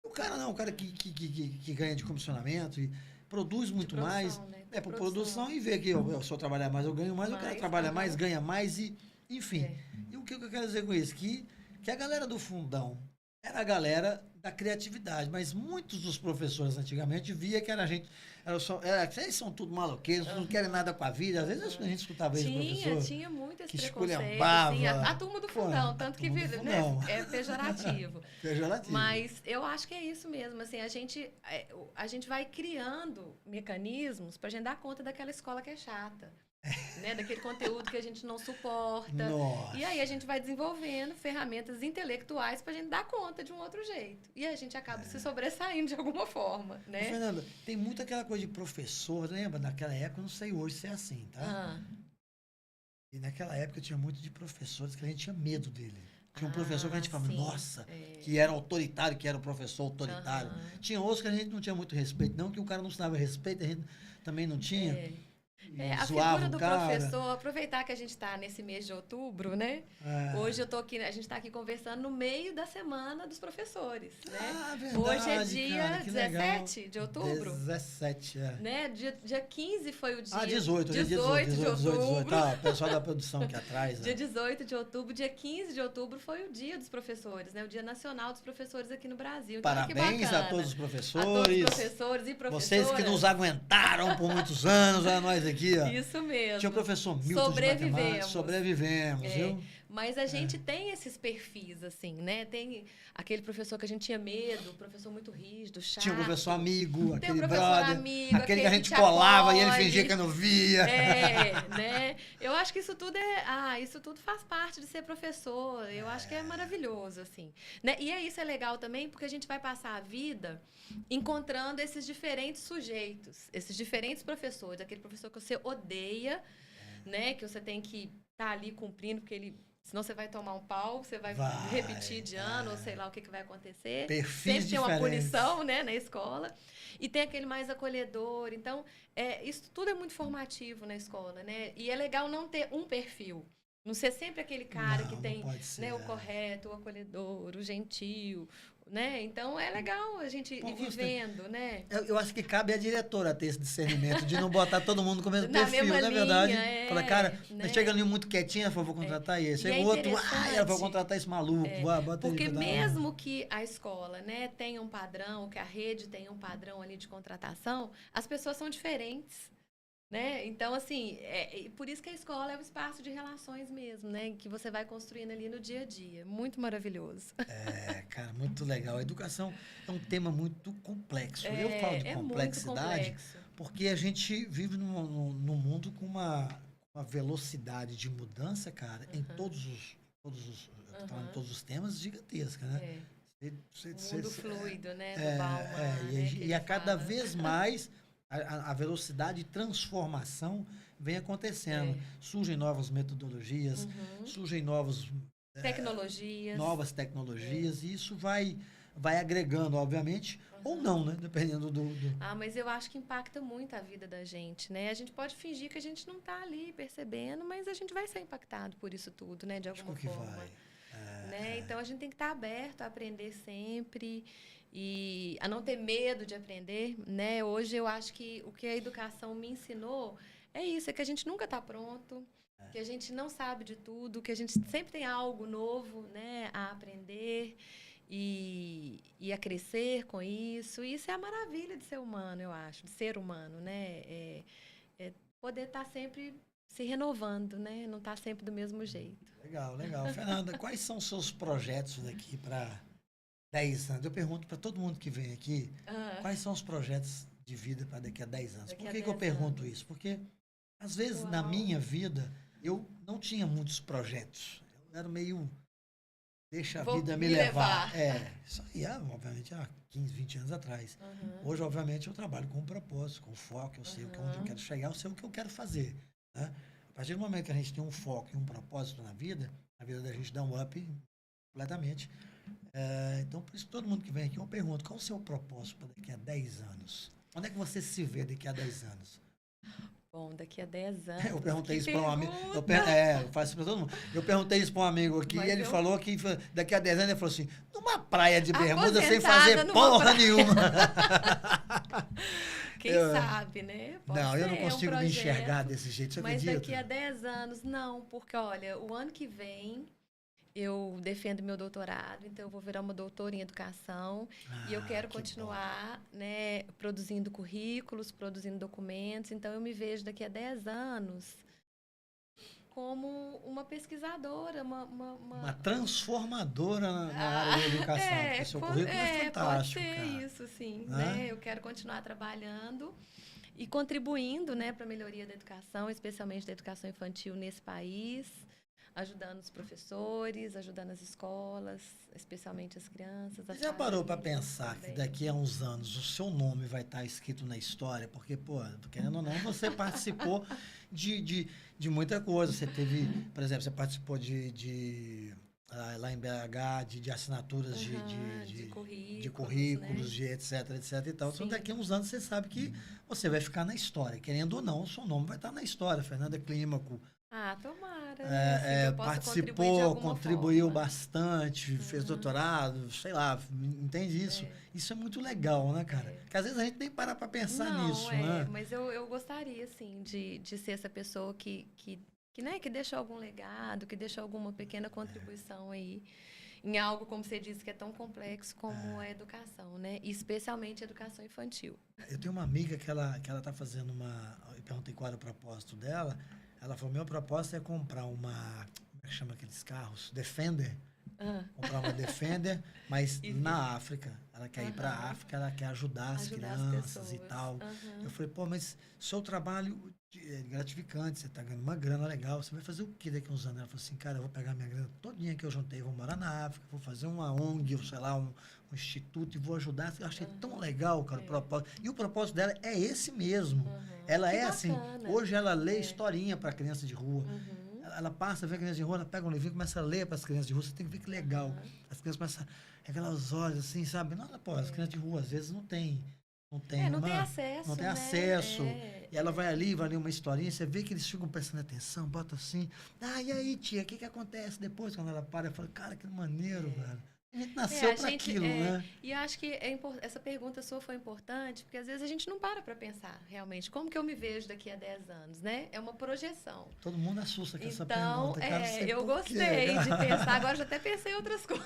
O cara não, o cara que ganha de comissionamento e produz muito mais. Né? Por produção e vê que se eu trabalhar mais, eu ganho mais, o cara trabalha mais, ganha mais e, enfim. E o que eu quero dizer com isso? Que a galera do fundão era a galera da criatividade, mas muitos dos professores antigamente via que era gente... Eles são tudo maloqueiros, não querem nada com a vida. Às vezes a gente escutava isso do professor.
Tinha muito esse
que
preconceito. A turma do fundão, tanto que é pejorativo.
Pejorativo.
Mas eu acho que é isso mesmo. Assim, a gente vai criando mecanismos para a gente dar conta daquela escola que é chata. Né, daquele conteúdo que a gente não suporta.
Nossa.
E aí a gente vai desenvolvendo ferramentas intelectuais para a gente dar conta de um outro jeito. E a gente acaba se sobressaindo de alguma forma, né?
Fernanda, tem muito aquela coisa de professor, lembra? Naquela época, eu não sei hoje se é assim, tá? E naquela época tinha muito de professores que a gente tinha medo dele. Tinha um professor que a gente falava, nossa, que era autoritário, que era o professor autoritário. Tinha outros que a gente não tinha muito respeito, não que o cara não se dava respeito, a gente também não tinha.
A figura do professor, aproveitar que a gente está nesse mês de outubro, né? Hoje eu tô aqui, a gente está aqui conversando no meio da semana dos professores, né?
Verdade,
hoje é dia
cara,
17 de outubro.
17,
né? Dia 15 foi o dia.
18 de outubro. Tá, o pessoal da produção aqui atrás.
Dia 18 de outubro, dia 15 de outubro foi o dia dos professores, né? O Dia Nacional dos Professores aqui no Brasil. Então,
parabéns a todos os professores.
A todos os professores e professoras.
Vocês que nos aguentaram por muitos anos, a nós aqui.
Isso mesmo.
Tinha o professor Milton de matemática. Sobrevivemos, viu?
Mas a gente tem esses perfis, assim, né? Tem aquele professor que a gente tinha medo, professor muito rígido, chato.
Tinha um professor amigo,
tem
aquele
brother,
amigo, aquele que a gente colava e ele fingia que não via.
Né? Eu acho que isso tudo isso tudo faz parte de ser professor. Eu acho que é maravilhoso, assim. Né? E isso é legal também, porque a gente vai passar a vida encontrando esses diferentes sujeitos, esses diferentes professores. Aquele professor que você odeia, né? Que você tem que estar ali cumprindo, porque ele... Senão você vai tomar um pau, você vai repetir de ano, ou sei lá o que vai acontecer.
Perfis
sempre tem uma punição, né, na escola. E tem aquele mais acolhedor. Então, isso tudo é muito formativo na escola, né? E é legal não ter um perfil. Não ser sempre aquele cara que tem, né, o correto, o acolhedor, o gentil, né? Então, é legal a gente ir vivendo, né?
Eu acho que cabe à diretora ter esse discernimento de não botar todo mundo com o mesmo perfil,
não
é verdade?
Fala,
cara, chega ali muito quietinha, ela falou, vou contratar esse. Chega outro, ela vai contratar esse maluco. Bota
porque mesmo que a escola, né, tenha um padrão, que a rede tenha um padrão ali de contratação, as pessoas são diferentes. Né? Então, assim, por isso que a escola é um espaço de relações mesmo, né? Que você vai construindo ali no dia a dia. Muito maravilhoso.
Cara, muito legal. A educação é um tema muito complexo. Eu falo de complexidade porque a gente vive num mundo com uma velocidade de mudança, cara, em todos todos os temas gigantesca, né?
O mundo fluido, né? Do Bauman,
e a cada vez mais a velocidade de transformação vem acontecendo. Surgem novas metodologias, surgem novas tecnologias, e isso vai agregando, obviamente, ou não, né? Dependendo do...
mas eu acho que impacta muito a vida da gente, né? A gente pode fingir que a gente não está ali percebendo, mas a gente vai ser impactado por isso tudo, né? De alguma forma. Né? Então, a gente tem que estar aberto a aprender sempre e a não ter medo de aprender, né? Hoje, eu acho que o que a educação me ensinou é isso, é que a gente nunca está pronto, que a gente não sabe de tudo, que a gente sempre tem algo novo, né, a aprender e a crescer com isso. E isso é a maravilha de ser humano, eu acho, de ser humano, né? É poder estar sempre se renovando, né? Não estar sempre do mesmo jeito.
Legal. Fernanda, quais são os seus projetos daqui para 10 anos? Eu pergunto para todo mundo que vem aqui, quais são os projetos de vida para daqui a 10 anos? Por que eu pergunto isso? Porque, às vezes, na minha vida, eu não tinha muitos projetos. Eu era meio... Deixa a vida me levar. Isso aí, obviamente, há 15, 20 anos atrás. Hoje, obviamente, eu trabalho com um propósito, com foco, eu sei onde eu quero chegar, eu sei o que eu quero fazer. Né? A partir do momento que a gente tem um foco e um propósito na vida, a vida da gente dá um up completamente. Então, por isso, todo mundo que vem aqui, eu pergunto, qual o seu propósito para daqui a 10 anos? Onde é que você se vê daqui a 10 anos?
Bom, daqui a 10 anos.
Eu perguntei isso para um amigo. Eu faço isso para todo mundo. Eu perguntei isso para um amigo aqui e ele falou que daqui a 10 anos ele falou assim: numa praia de bermuda sem fazer porra nenhuma.
Quem sabe, né?
Eu não consigo me enxergar desse jeito. Você acredita?
Mas daqui a 10 anos, não, porque olha, o ano que vem eu defendo meu doutorado, então eu vou virar uma doutora em educação e eu quero continuar, né, produzindo currículos, produzindo documentos. Então, eu me vejo daqui a 10 anos como uma pesquisadora, uma
transformadora na área da educação, porque seu currículo é fantástico.
Pode ser isso, sim. Né? Eu quero continuar trabalhando e contribuindo, né, para a melhoria da educação, especialmente da educação infantil nesse país, ajudando os professores, ajudando as escolas, especialmente as crianças.
Você já parou para pensar que daqui a uns anos o seu nome vai estar escrito na história? Porque, querendo ou não, você participou de muita coisa. Você teve, por exemplo, você participou lá em BH, de assinaturas de currículos, né? etc e tal. Então, daqui a uns anos você sabe que você vai ficar na história. Querendo ou não, o seu nome vai estar na história. Fernanda Clímaco.
Tomara.
Participou, contribuiu bastante, fez doutorado, sei lá, entende isso? Isso é muito legal, né, cara? Porque às vezes a gente nem para pensar nisso, né?
Mas eu gostaria, assim, de ser essa pessoa que deixa algum legado, que deixa alguma pequena contribuição aí em algo, como você disse, que é tão complexo como a educação, né? E especialmente a educação infantil.
Eu tenho uma amiga que ela tá fazendo eu perguntei qual era o propósito dela. Ela falou, meu propósito é comprar como é que chama aqueles carros? Defender. Comprar uma Defender, mas na África. Ela quer ir para a África, ela quer ajudar as crianças e tal. Eu falei, mas seu trabalho é gratificante, você está ganhando uma grana legal, você vai fazer o que daqui a uns anos? Ela falou assim, cara, eu vou pegar minha grana todinha que eu juntei, vou morar na África, vou fazer uma ONG, ou sei lá, um instituto e vou ajudar. Eu achei tão legal, cara, o propósito. E o propósito dela é esse mesmo. Ela que bacana. Assim, hoje ela lê historinha para criança de rua. Ela passa, vê a criança de rua, ela pega um livrinho e começa a ler para as crianças de rua. Você tem que ver que legal. As crianças começam a regalar os olhos, assim, sabe? Não, as crianças de rua, às vezes, não tem
acesso.
Não tem acesso. E ela vai ali uma historinha, você vê que eles ficam prestando atenção, bota assim. E aí, tia, o que acontece depois? Quando ela para, eu falo, cara, que maneiro, velho. A gente nasceu para aquilo, né?
E acho que essa pergunta sua foi importante, porque às vezes a gente não para pensar realmente como que eu me vejo daqui a 10 anos, né? É uma projeção.
Todo mundo assusta com essa pergunta.
Eu gostei de pensar, agora já até pensei em outras coisas.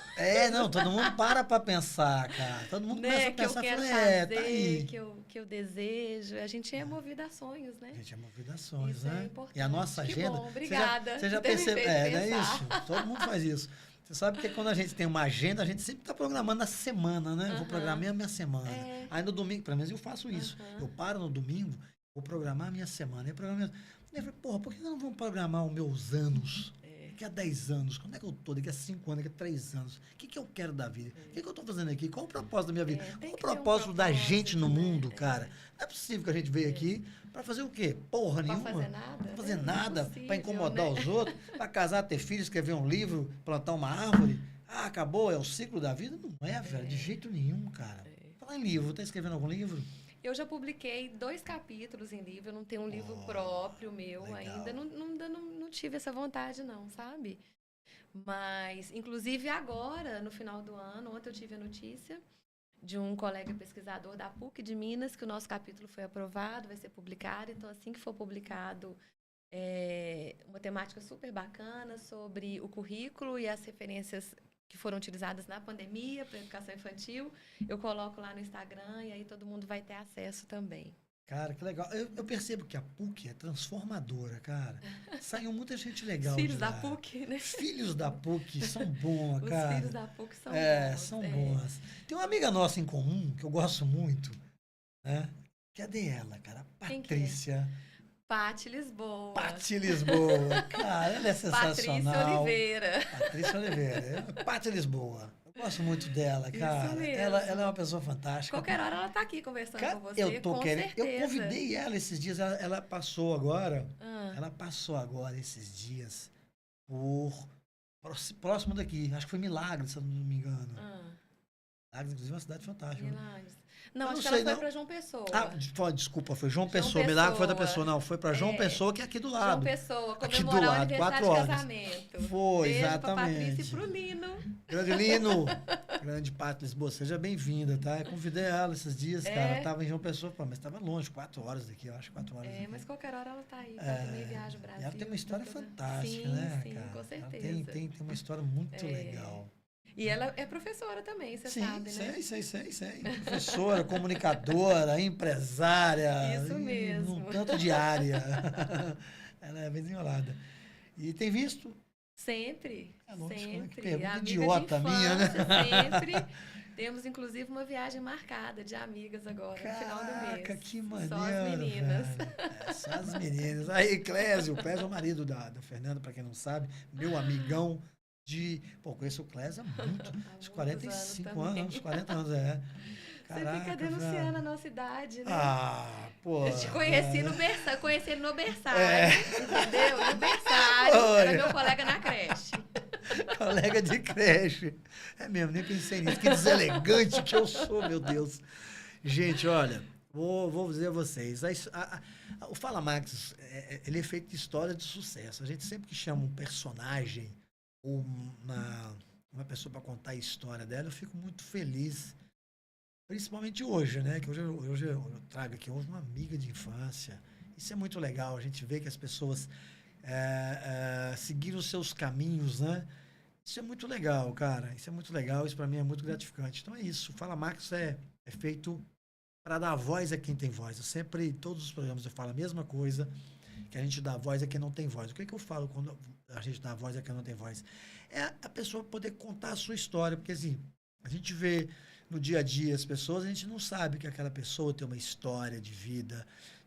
Todo mundo para pensar, cara. Todo mundo começa a pensar,
que eu quero fazer, tá aí. Que eu desejo. A gente é movido a sonhos, né?
A gente é movido a sonhos,
isso
né?
É importante.
E a nossa agenda...
Bom, obrigada.
Você já percebeu? Não é isso? Todo mundo faz isso. Você sabe que quando a gente tem uma agenda, a gente sempre está programando a semana, né? Eu vou programar a minha semana. Aí no domingo, pelo menos eu faço isso. Eu paro no domingo, vou programar a minha semana. Eu falei, por que não vamos programar os meus anos? daqui a 10 anos, como é que eu tô? Daqui a 5 anos, daqui a 3 anos. O que eu quero da vida? O que eu tô fazendo aqui? Qual o propósito da minha vida? Qual o propósito da gente no mundo, cara? Não é possível que a gente veio aqui para fazer o quê? Porra nenhuma.
Pra fazer nada.
Pra fazer nada, para incomodar os outros, para casar, ter filhos, escrever um livro, plantar uma árvore. Ah, acabou, é o ciclo da vida? Não é, velho, de jeito nenhum, cara. Falar em livro, tá escrevendo algum livro?
Eu já publiquei 2 capítulos em livro, eu não tenho um livro próprio meu legal. Ainda, não tive essa vontade não, sabe? Mas, inclusive agora, no final do ano, ontem eu tive a notícia de um colega pesquisador da PUC de Minas, que o nosso capítulo foi aprovado, vai ser publicado, então assim que for publicado, uma temática super bacana sobre o currículo e as referências que foram utilizadas na pandemia para educação infantil, eu coloco lá no Instagram e aí todo mundo vai ter acesso também.
Cara, que legal. Eu percebo que a PUC é transformadora, cara. Saiu muita gente legal.
Os filhos da PUC, né?
Filhos da PUC são bons, cara.
Os filhos da PUC são bons.
São bons. Tem uma amiga nossa em comum, que eu gosto muito, né? Cadê ela, cara? Patrícia.
Pati Lisboa.
Pati Lisboa. Cara, ela é sensacional.
Patrícia Oliveira.
Pati Lisboa. Eu gosto muito dela, cara. Ela é uma pessoa fantástica.
Qualquer hora ela tá aqui conversando com você.
Eu tô querendo. Eu convidei ela esses dias. Ela passou agora. Ela passou agora esses dias próximo daqui. Acho que foi Milagres, se eu não me engano. Milagres, inclusive, é uma cidade fantástica.
Milagres. Não, acho que ela foi para João Pessoa.
Desculpa, foi João Pessoa. Milagre foi da Pessoa. Não, foi para João Pessoa, que é aqui do lado.
João Pessoa,
aqui do lado, 4 horas.
De casamento.
Foi,
beijo
exatamente.
Pra Patrícia e pro Lino.
Grande Lino. Grande Pati Lisboa, seja bem-vinda, tá? Eu convidei ela esses dias, cara. Tava em João Pessoa, mas tava longe, 4 horas daqui, eu acho, 4 horas daqui.
Mas qualquer hora ela tá aí, tá também viaja o Brasil.
Ela tem uma história fantástica,
sim,
né,
sim,
cara?
Com certeza.
Ela tem uma história muito legal.
E ela é professora também, você sabe, né?
Sei. Professora, comunicadora, empresária.
Isso mesmo.
Num tanto de área. Ela é bem desenrolada. E tem visto?
Sempre. Sempre.
Né? Que pergunta idiota minha, né?
Sempre. Temos, inclusive, uma viagem marcada de amigas agora, no final do mês.
Caraca, que maneiro.
Só as meninas.
Só as meninas. Aí, Clésio. O Clésio é o marido da Fernanda, para quem não sabe. Meu amigão. Conheço o Clésio há muito, uns 45 anos, uns 40 anos,
Caraca, você fica denunciando a nossa idade, né?
Pô.
Eu te conheci no berçário, entendeu? No berçário, era meu colega na creche.
Colega de creche. É mesmo, nem pensei nisso. Que deselegante que eu sou, meu Deus. Gente, olha, vou dizer a vocês, o Fala Max, ele é feito de história de sucesso. A gente sempre que chama um personagem, uma pessoa para contar a história dela, eu fico muito feliz, principalmente hoje, né? Que hoje eu trago aqui uma amiga de infância. Isso é muito legal, a gente vê que as pessoas seguiram os seus caminhos, né? Isso é muito legal, cara. Isso é muito legal, isso para mim é muito gratificante. Então é isso, o Fala Max é feito para dar voz a quem tem voz. Em todos os programas eu falo a mesma coisa, que a gente dá voz a quem não tem voz. O que eu falo quando a gente dá voz a quem não tem voz? É a pessoa poder contar a sua história, porque assim, a gente vê no dia a dia as pessoas, a gente não sabe que aquela pessoa tem uma história de vida,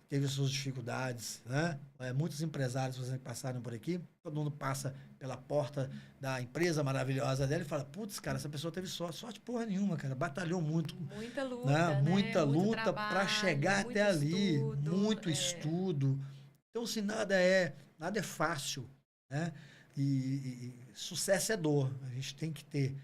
teve suas dificuldades, né? Muitos empresários, por exemplo, passaram por aqui, todo mundo passa pela porta da empresa maravilhosa dela e fala, putz, cara, essa pessoa teve sorte porra nenhuma, cara, batalhou muito.
Muita luta,
né? Muita luta
para
chegar até ali, muito estudo. Então, assim, nada é fácil, né? E sucesso é dor. A gente tem que ter.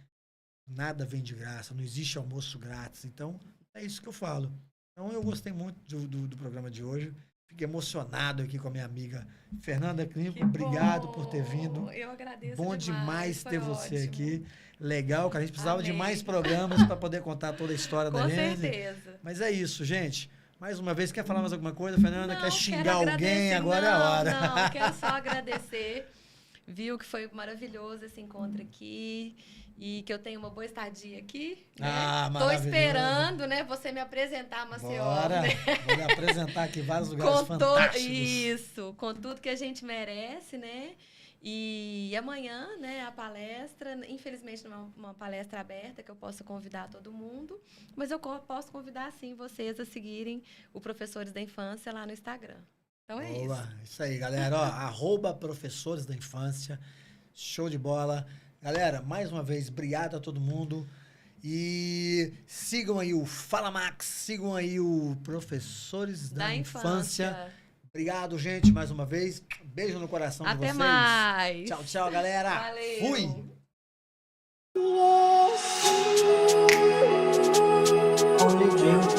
Nada vem de graça, não existe almoço grátis. Então, é isso que eu falo. Então, eu gostei muito do programa de hoje. Fiquei emocionado aqui com a minha amiga Fernanda Clínico. Obrigado por ter vindo.
Eu agradeço
Bom demais ter você
ótimo.
Aqui. Legal, que a gente precisava de mais programas para poder contar toda a história da gente.
Com certeza.
Mas é isso, gente. Mais uma vez, quer falar mais alguma coisa, Fernanda?
Não,
quer xingar alguém? Agora é a hora.
Não, quero só agradecer. Viu que foi maravilhoso esse encontro aqui. E que eu tenho uma boa estadia aqui. Né? Tô esperando, né? Você me apresentar a Maceió.
Bora. Né? Vou lhe apresentar aqui vários lugares fantásticos.
Isso, com tudo que a gente merece, né? E amanhã, né, a palestra, infelizmente não é uma palestra aberta que eu possa convidar todo mundo, mas eu posso convidar, sim, vocês a seguirem o Professores da Infância lá no Instagram. Então é
isso aí, galera. @Professores da Infância. Show de bola. Galera, mais uma vez, obrigado a todo mundo. E sigam aí o Fala Max, sigam aí o Professores da Infância. Obrigado, gente, mais uma vez. Beijo no coração de vocês.
Até mais.
Tchau, tchau, galera.
Valeu.
Fui.
Only dream